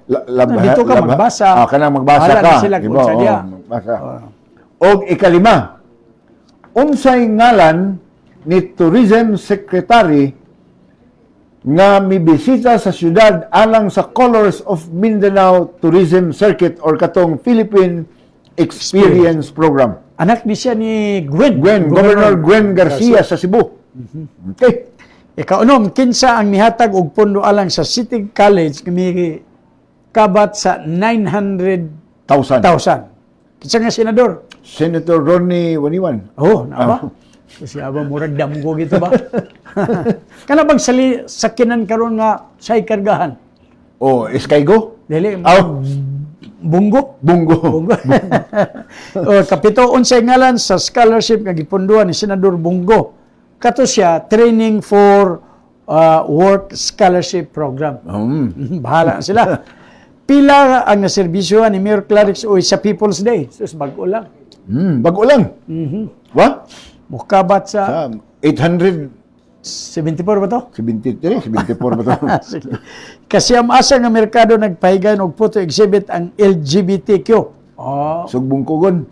Dito ka magbasa. Kanang magbasa ka. Sila kung sa diya. Og ikalima. Unsay ngalan ni Tourism Secretary nga mibisita sa syudad alang sa Colors of Mindanao Tourism Circuit or katong Philippine Experience Program. Anak ni siya ni Gwen. Governor Gwen Garcia sa Cebu. Okay. Ikaunom, kinsa ang mihatag og pondo alang sa City College kami kabat sa 900,000. Kinsa nga senador? Senator Ronnie Waniwan. Naba? Kasi abang murag damgo gito ba? Kana bang sakinan karon nga say kargahan? Eskaygo? Dili. Bunggo. Kapito, unsay ngalan sa scholarship nga gipunduhan ni Senador Bunggo. Kato siya, training for work scholarship program. Bahala sila. Pila ang naserbisyohan ni Mayor Clarex Uy sa People's Day? Sus, bago lang. Bago lang? What? Mukabat sa 874 ba to? 74 ba to? Kasi ang asa nga merkado nagpahigayon og photo exhibit ang LGBTQ. Sugbong Kugon.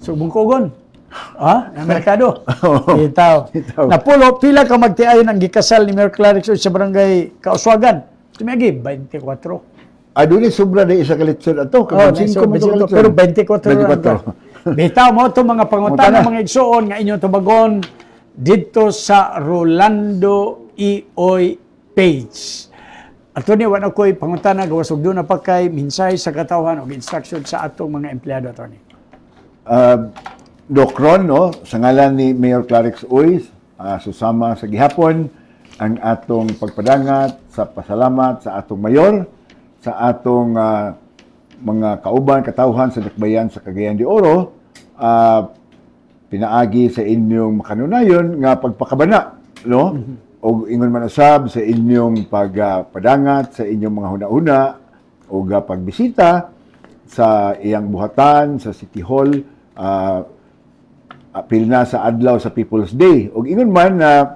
Ang merkado. Itaw. Napulo, pila ka magtiayon ang gikasal ni Mayor Clarex sa barangay Kauswagan? Tumagi, 24. Doon sobra na isa kalitsod ato. Pero 24. Bitaw mo ito mga pangutana, mga igsoon nga inyong tubagon dito sa Rolando Ioy page. Ato ni wala ko'y pangutana, gawasog doon na pa kay minsay sa katawhan o instruction sa atong mga empleyado ato ni. Doc Ron, sa ngalan ni Mayor Clarex Uy, susama sa gihapon ang atong pagpadangat sa pasalamat sa atong mayor, sa atong mga kauban, katawhan sa dakbayan sa Cagayan de Oro, pinaagi sa inyong makanunayon nga pagpakabana, no? O ingon man usab sa inyong pagpadangat sa inyong mga huna-huna o pagbisita sa iyang buhatan sa City Hall, apil na sa adlaw sa People's Day. O ingon man na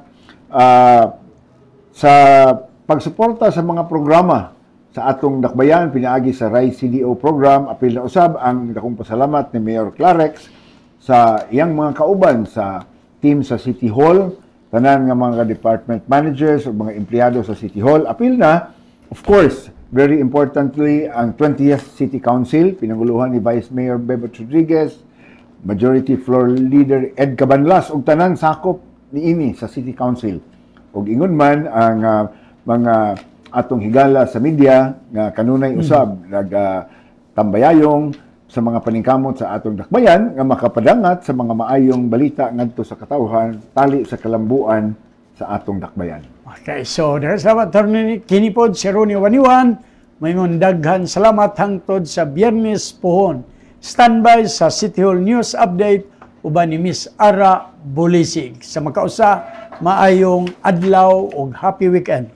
sa pagsuporta sa mga programa sa atong dakbayan, pinaagi sa RISE CDO program, apil na usab ang dakong pasalamat ni Mayor Clarex sa iyang mga kauban sa team sa City Hall, tanan nga mga department managers o mga empleyado sa City Hall. Apil na, of course, very importantly, ang 20th City Council, pinanguluhan ni Vice Mayor Bebot Rodriguez, Majority Floor Leader Ed Cabanlas, ug tanan sakop niini sa City Council. Ug ingon man ang mga atong higala sa media nga kanunay usab nagtambayayong sa mga paningkamot sa atong dakbayan nga makapadangat sa mga maayong balita ngadto sa katawhan tali sa kalambuan sa atong dakbayan. Okay, so salamat kini pod si Ronnie Waniwan, mayong daghan salamat hangtod sa Biyernes pohon standby sa City Hall News Update uban ni Miss Ara Bulisig. Sa makausa, maayong adlaw ug happy weekend.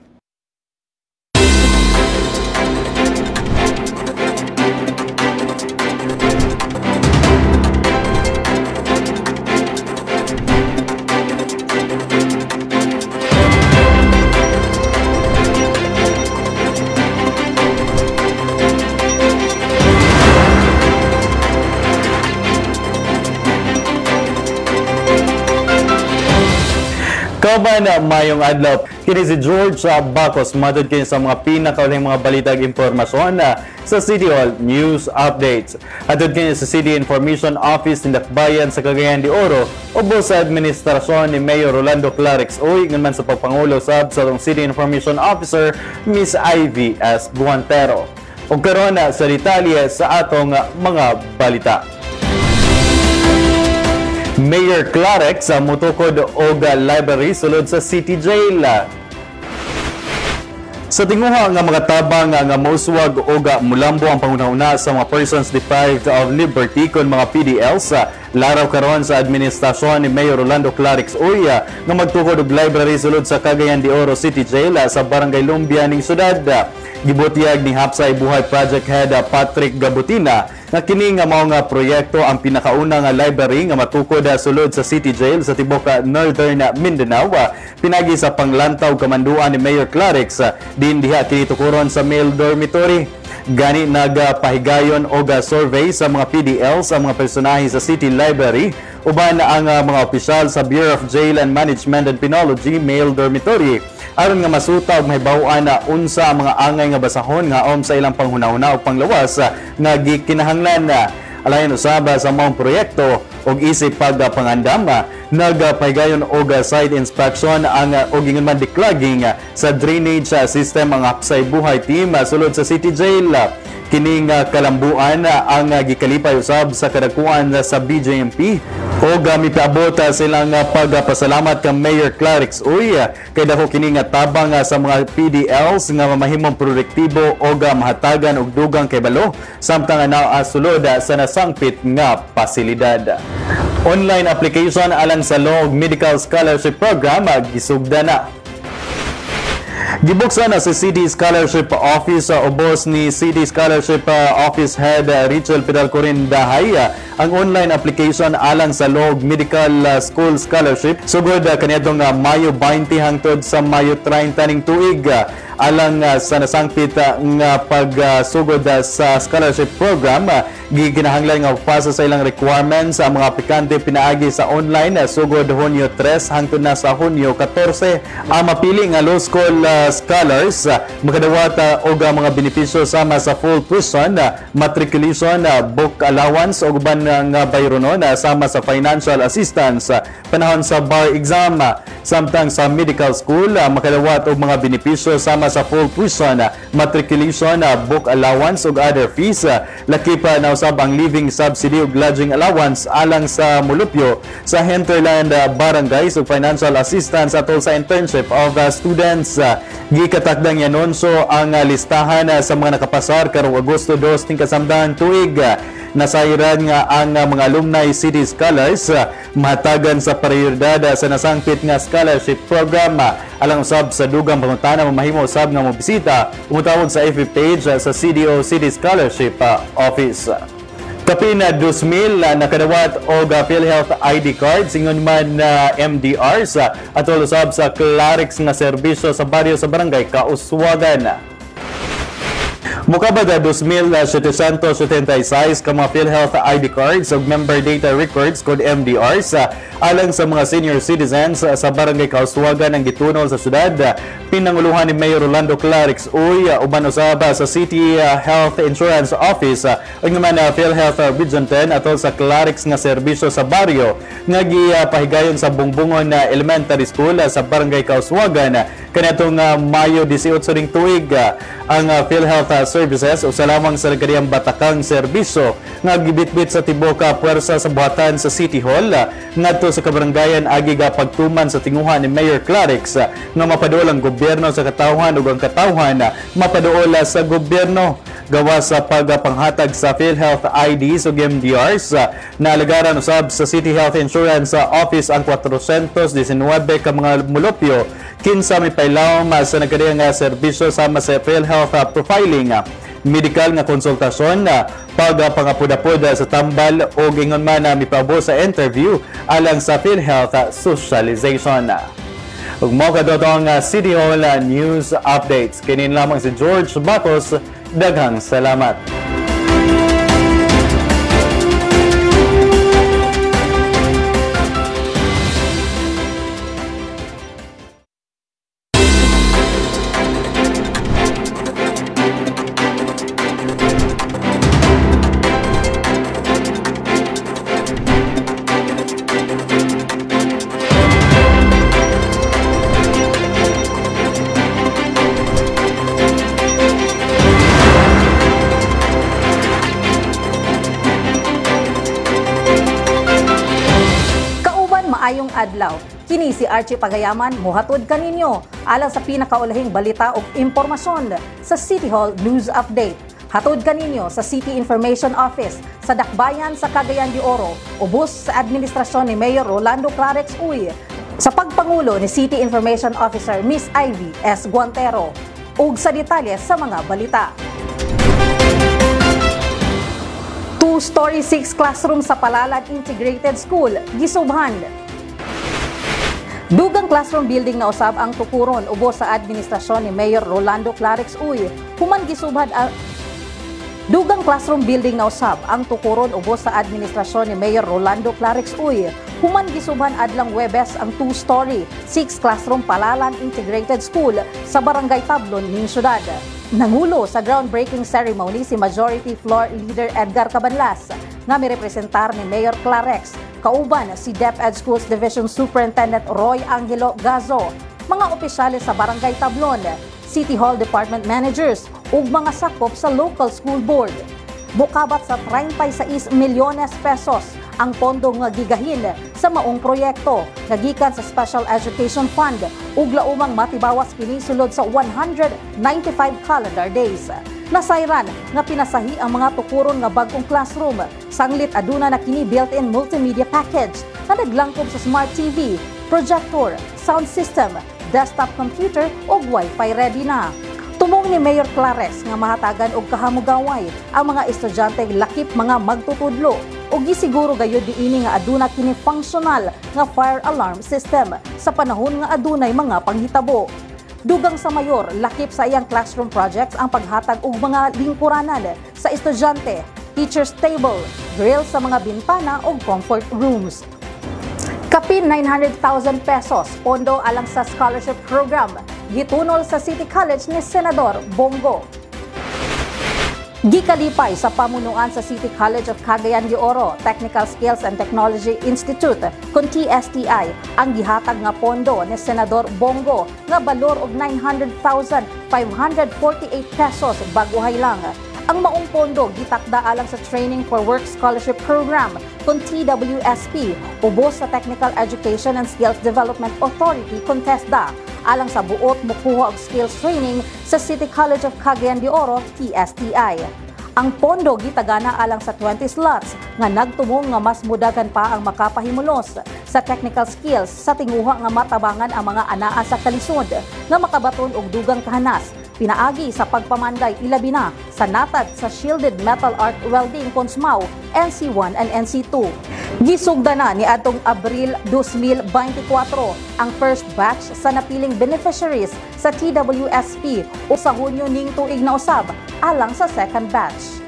Kauban mayong adlaw. Kini si George Bacos, madod kini sa mga pinakauling mga balitag impormasyon sa City Hall News Updates. Atod kini sa City Information Office ng Dakbayan sa Cagayan de Oro, ubos sa administrasyon ni Mayor Rolando Clarix Uy, ngan man sa pagpangulo sab sa City Information Officer Miss Ivy S. Guantero. Ug karon sa detalye sa atong mga balita. Mayor Clarix mutukod og library sulod sa City Jail. Sa tinguha nga mga tabang nga mauswag og mulambo ang pangunahuna sa mga persons deprived of liberty kon mga PDLs, laraw karon sa administrasyon ni Mayor Rolando Clarix Uy nga magtukod og library sulod sa Cagayan de Oro City Jail sa Barangay Lumbia ning syudad. Gibutyag ni Hapsay Buhay Project Head Patrick Gabutina nga kini nga mao nga proyekto ang pinakauna nga library nga matukod sulod sa City Jail sa tibok Northern Mindanao, pinagi sa panglantaw kamanduan ni Mayor Clarix din diha kini tukuron sa male dormitory. Gani nagapahigayon og survey sa mga PDLs ang mga personahe sa City Library uban ang mga opisyal sa Bureau of Jail and Management and Penology male dormitory aron nga masuta og mahibaw-an na unsa ang mga angay nga basahon nga sa ilang panghunahuna o panglawas nga gikinahanglan alayon usaba sa maong proyekto og isip pagpangandam. Nagpahigayon og site inspection ang og ingon man declogging sa drainage system ang Hapsay Buhay team sulod sa City Jail. Kining kalambuan ang gikalipay usab sa kadakuan sa BJMP o mipaabot silang pagpasalamat kang Mayor Clarix Uy kay dako kini nga tabang sa mga PDLs nga mamahimong produktibo o mahatagan og dugang kay balo samtang naa sulod sa nasangpit nga pasilidad. Online application alang sa Law Medical Scholarship Program gisugda na. Gibuksan na sa City Scholarship Office ubos ni City Scholarship Office Head Rachel Pidalcorin Dahay ang online application alang sa Law Medical School Scholarship sugod kaniadtong Mayo 20 hangtod sa Mayo 30 ning tuig alang sa nasangpit nga pagsugod sa scholarship program. Giginahanglan nga pasa sa ilang requirements ang mga aplikante pinaagi sa online sugod Hunyo 3 hangtod na sa Hunyo 14. Ang mapili nga law school scholars makadawat og mga benepisyo sama sa full tuition, matriculation, book allowance ug uban nga bayronon sama sa financial assistance panahon sa bar exam. Samtang sa medical school makadawat og mga benepisyo sama sa full tuition, matriculation, book allowance ug other fees. Laki pa na usab ang living subsidy ug lodging allowance alang sa mulupyo sa hinterland barangays ug financial assistance atol sa internship of students. Gikatakdang yanonso ang listahan sa mga nakapasar karong Agosto 2 ning kasamdang tuig. Nasairan nga ang mga alumni City Scholars mahatagan sa prioridad sa nasangpit nga scholarship program. Alang usab sa dugang pangutana mamahimo usab nga mobisita umutawag sa FB page sa CDO City Scholarship Office. Kapin 2,000 nakadawat og PhilHealth ID card singon man MDRs atol usab sa Clarix nga serbisyo sa baryo sa barangay Kauswagan. Mukabad 2,776 ka mga PhilHealth ID cards ug member data records code MDRs alang sa mga senior citizens sa barangay Kauswagan ang gitunol sa syudad. Pinanguluhan ni Mayor Rolando Clarix Uy uban usab sa City Health Insurance Office ug man PhilHealth Region 10 atol sa Clarix nga serbisyo sa baryo nga gipahigayon sa Bungbungon Elementary School sa barangay Kauswagan kanatong Mayo 18 ring tuig. Ang PhilHealth Services usa lamang sa nagkadiyang batakang serbisyo nga gibitbit sa tibuok puwersa sa buhatan sa City Hall ngadto sa kabarangayan agi pagtuman sa tinguhan ni Mayor Clarix nga mapaduol ang gobyerno sa katawhan ug ang katawhan mapaduol sa gobyerno. gawas sa pagpanghatag sa PhilHealth IDs o MDRs. Naalagaran usab sa City Health Insurance Office ang 419 ka mga mulupyo kinsa may pailawom sa nagkadiyang serbisyo sama sa PhilHealth profiling, medical nga konsultasyon, pagpangapud-apud sa tambal o gingon man na mipabo sa interview alang sa PhilHealth socialization. Ug mo kadtong City Hall News Updates. Kinin lamang si George Batos. Daghang salamat. Maayong adlaw. Kini si Archie Pagayaman mohatod kaninyo alang sa pinakaulahing balita ug impormasyon sa City Hall News Update. Hatod kaninyo sa City Information Office sa Dakbayan sa Cagayan de Oro, ubos sa administrasyon ni Mayor Rolando Clarex Uy, sa pagpangulo ni City Information Officer Miss Ivy S. Guantero, ug sa detalye sa mga balita. 2-story 6 classroom sa Palalan Integrated School, gisubhan. Dugang classroom building na usab ang tukuron ubos sa administrasyon ni Mayor Rolando Clarex Uy. Human gisubhan Dugang classroom building na usab ang tukuron ubos sa administrasyon ni Mayor Rolando Clarex Uy. Human gisubhan adlang Webes ang 2-story 6 classroom Palalan Integrated School sa Barangay Tablon ning syudad. Nangulo sa groundbreaking ceremony si Majority Floor Leader Edgar Cabanlas nga mirepresentar ni Mayor Clarex, kauban si DepEd Schools Division Superintendent Roy Angelo Gazo, mga opisyales sa Barangay Tablon, City Hall Department Managers ug mga sakop sa local school board. Bukabat sa 36 milyones pesos ang pondo nga gigahin sa maong proyekto nga gikan sa Special Education Fund ug laumang matibawas kini sulod sa 195 calendar days. Nasayran nga pinasahi ang mga tukuron nga bag-ong classroom, sanglit aduna na kini built-in multimedia package na naglangkob sa smart TV, projector, sound system, desktop computer ug Wi-Fi ready na. Tumong ni Mayor Clarex nga mahatagan og kahamugaway ang mga estudyante lakip mga magtutudlo ug gisiguro gayud diini nga aduna kini functional nga fire alarm system sa panahon nga adunay mga panghitabo. Dugang sa mayor, lakip sa iyang classroom projects ang paghatag og mga lingkuranan sa estudyante, teacher's table, grill sa mga bintana ug comfort rooms. Kapin 900,000 pesos pondo alang sa scholarship program gitunol sa City College ni Senador Bongo. Gikalipay sa pamunuan sa City College of Cagayan de Oro Technical Skills and Technology Institute kun TSTI ang gihatag nga pondo ni Senador Bongo nga balor og 900,548 pesos baguhay lang. Ang maong pondo gitakda alang sa Training for Work Scholarship Program kun TWSP ubos sa Technical Education and Skills Development Authority kun TESDA alang sa buot mokuha og skills training sa City College of Cagayan de Oro TSTI. Ang pondo gitagana alang sa 20 slots nga nagtumong nga mas mudagan pa ang makapahimulos sa technical skills sa tinguha nga matabangan ang mga anaa sa kalisod nga makabaton og dugang kahanas pinaagi sa pagpamanday ilabi na sa natad sa Shielded Metal Arc Welding Consmao NC1 and NC2. Gisugda na ni atong Abril 2024 ang first batch sa napiling beneficiaries sa TWSP o sa Hunyo ning tuig na usab alang sa second batch.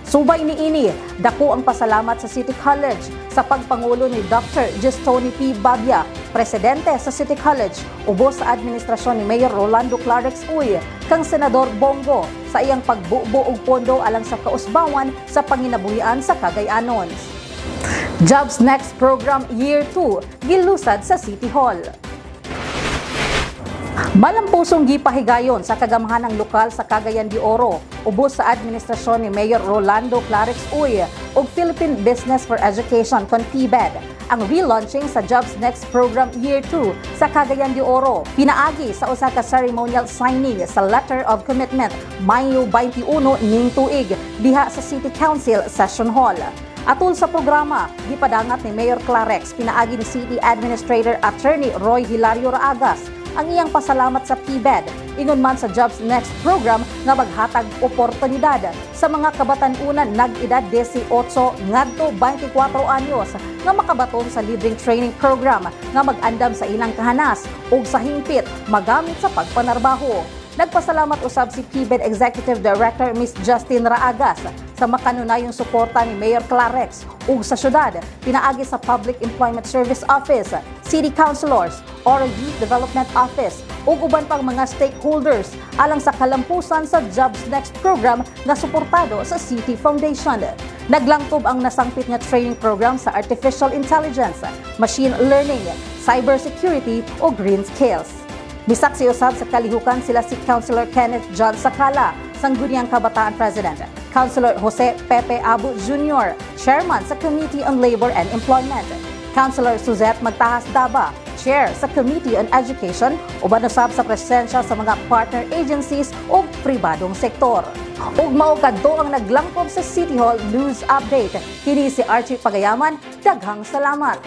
Subay niini, dako ang pasalamat sa City College sa pagpangulo ni Dr. Gestoni P. Babia, presidente sa City College, ubos sa administrasyon ni Mayor Rolando Clarex Uy, kang Senador Bongo sa iyang pagbubo og pondo alang sa kausbawan sa panginabuhian sa Cagayanon. Jobs Next Program Year 2 gilusad sa City Hall. Malampusong gipahigayon sa kagamhanang lokal sa Cagayan de Oro, ubos sa administrasyon ni Mayor Rolando Clarex Uy ug Philippine Business for Education kon PBED ang relaunching sa Jobs Next Program Year 2 sa Cagayan de Oro. Pinaagi sa usa ka ceremonial signing sa Letter of Commitment Mayo 21 ning tuig diha sa City Council Session Hall. Atul sa programa, gipadangat ni Mayor Clarex pinaagi ni City Administrator Attorney Roy Hilario Raagas ang iyang pasalamat sa PBED, ingon man sa Jobs Next program nga maghatag oportunidad sa mga kabatan-unan nag-edad 18 ngadto 24 anyos nga makabaton sa libreng training program nga mag-andam sa ilang kahanas ug sa hingpit magamit sa pagpanarbaho. Nagpasalamat usab si PBED Executive Director Ms. Justine Raagas sa makanunayong suporta ni Mayor Clarex ug sa syudad, pinaagi sa Public Employment Service Office, City Councilors, or Youth Development Office ug uban pang mga stakeholders alang sa kalampusan sa Jobs Next program nga suportado sa City Foundation. Naglangkob ang nasangpit nga training program sa Artificial Intelligence, Machine Learning, Cybersecurity o Green Skills. Bisaksi usab sa kalihukan sila si Councilor Kenneth John Sakala, Sangguniang Kabataan President, Councilor Jose Pepe Abu Jr., Chairman sa Committee on Labor and Employment, Councilor Suzette Magtahas Daba, Chair sa Committee on Education, uban usab sa presensya sa mga partner agencies o pribadong sektor. Ug mao kadto ang naglangkob sa City Hall News Update. Kini si Archie Pagayaman, daghang salamat.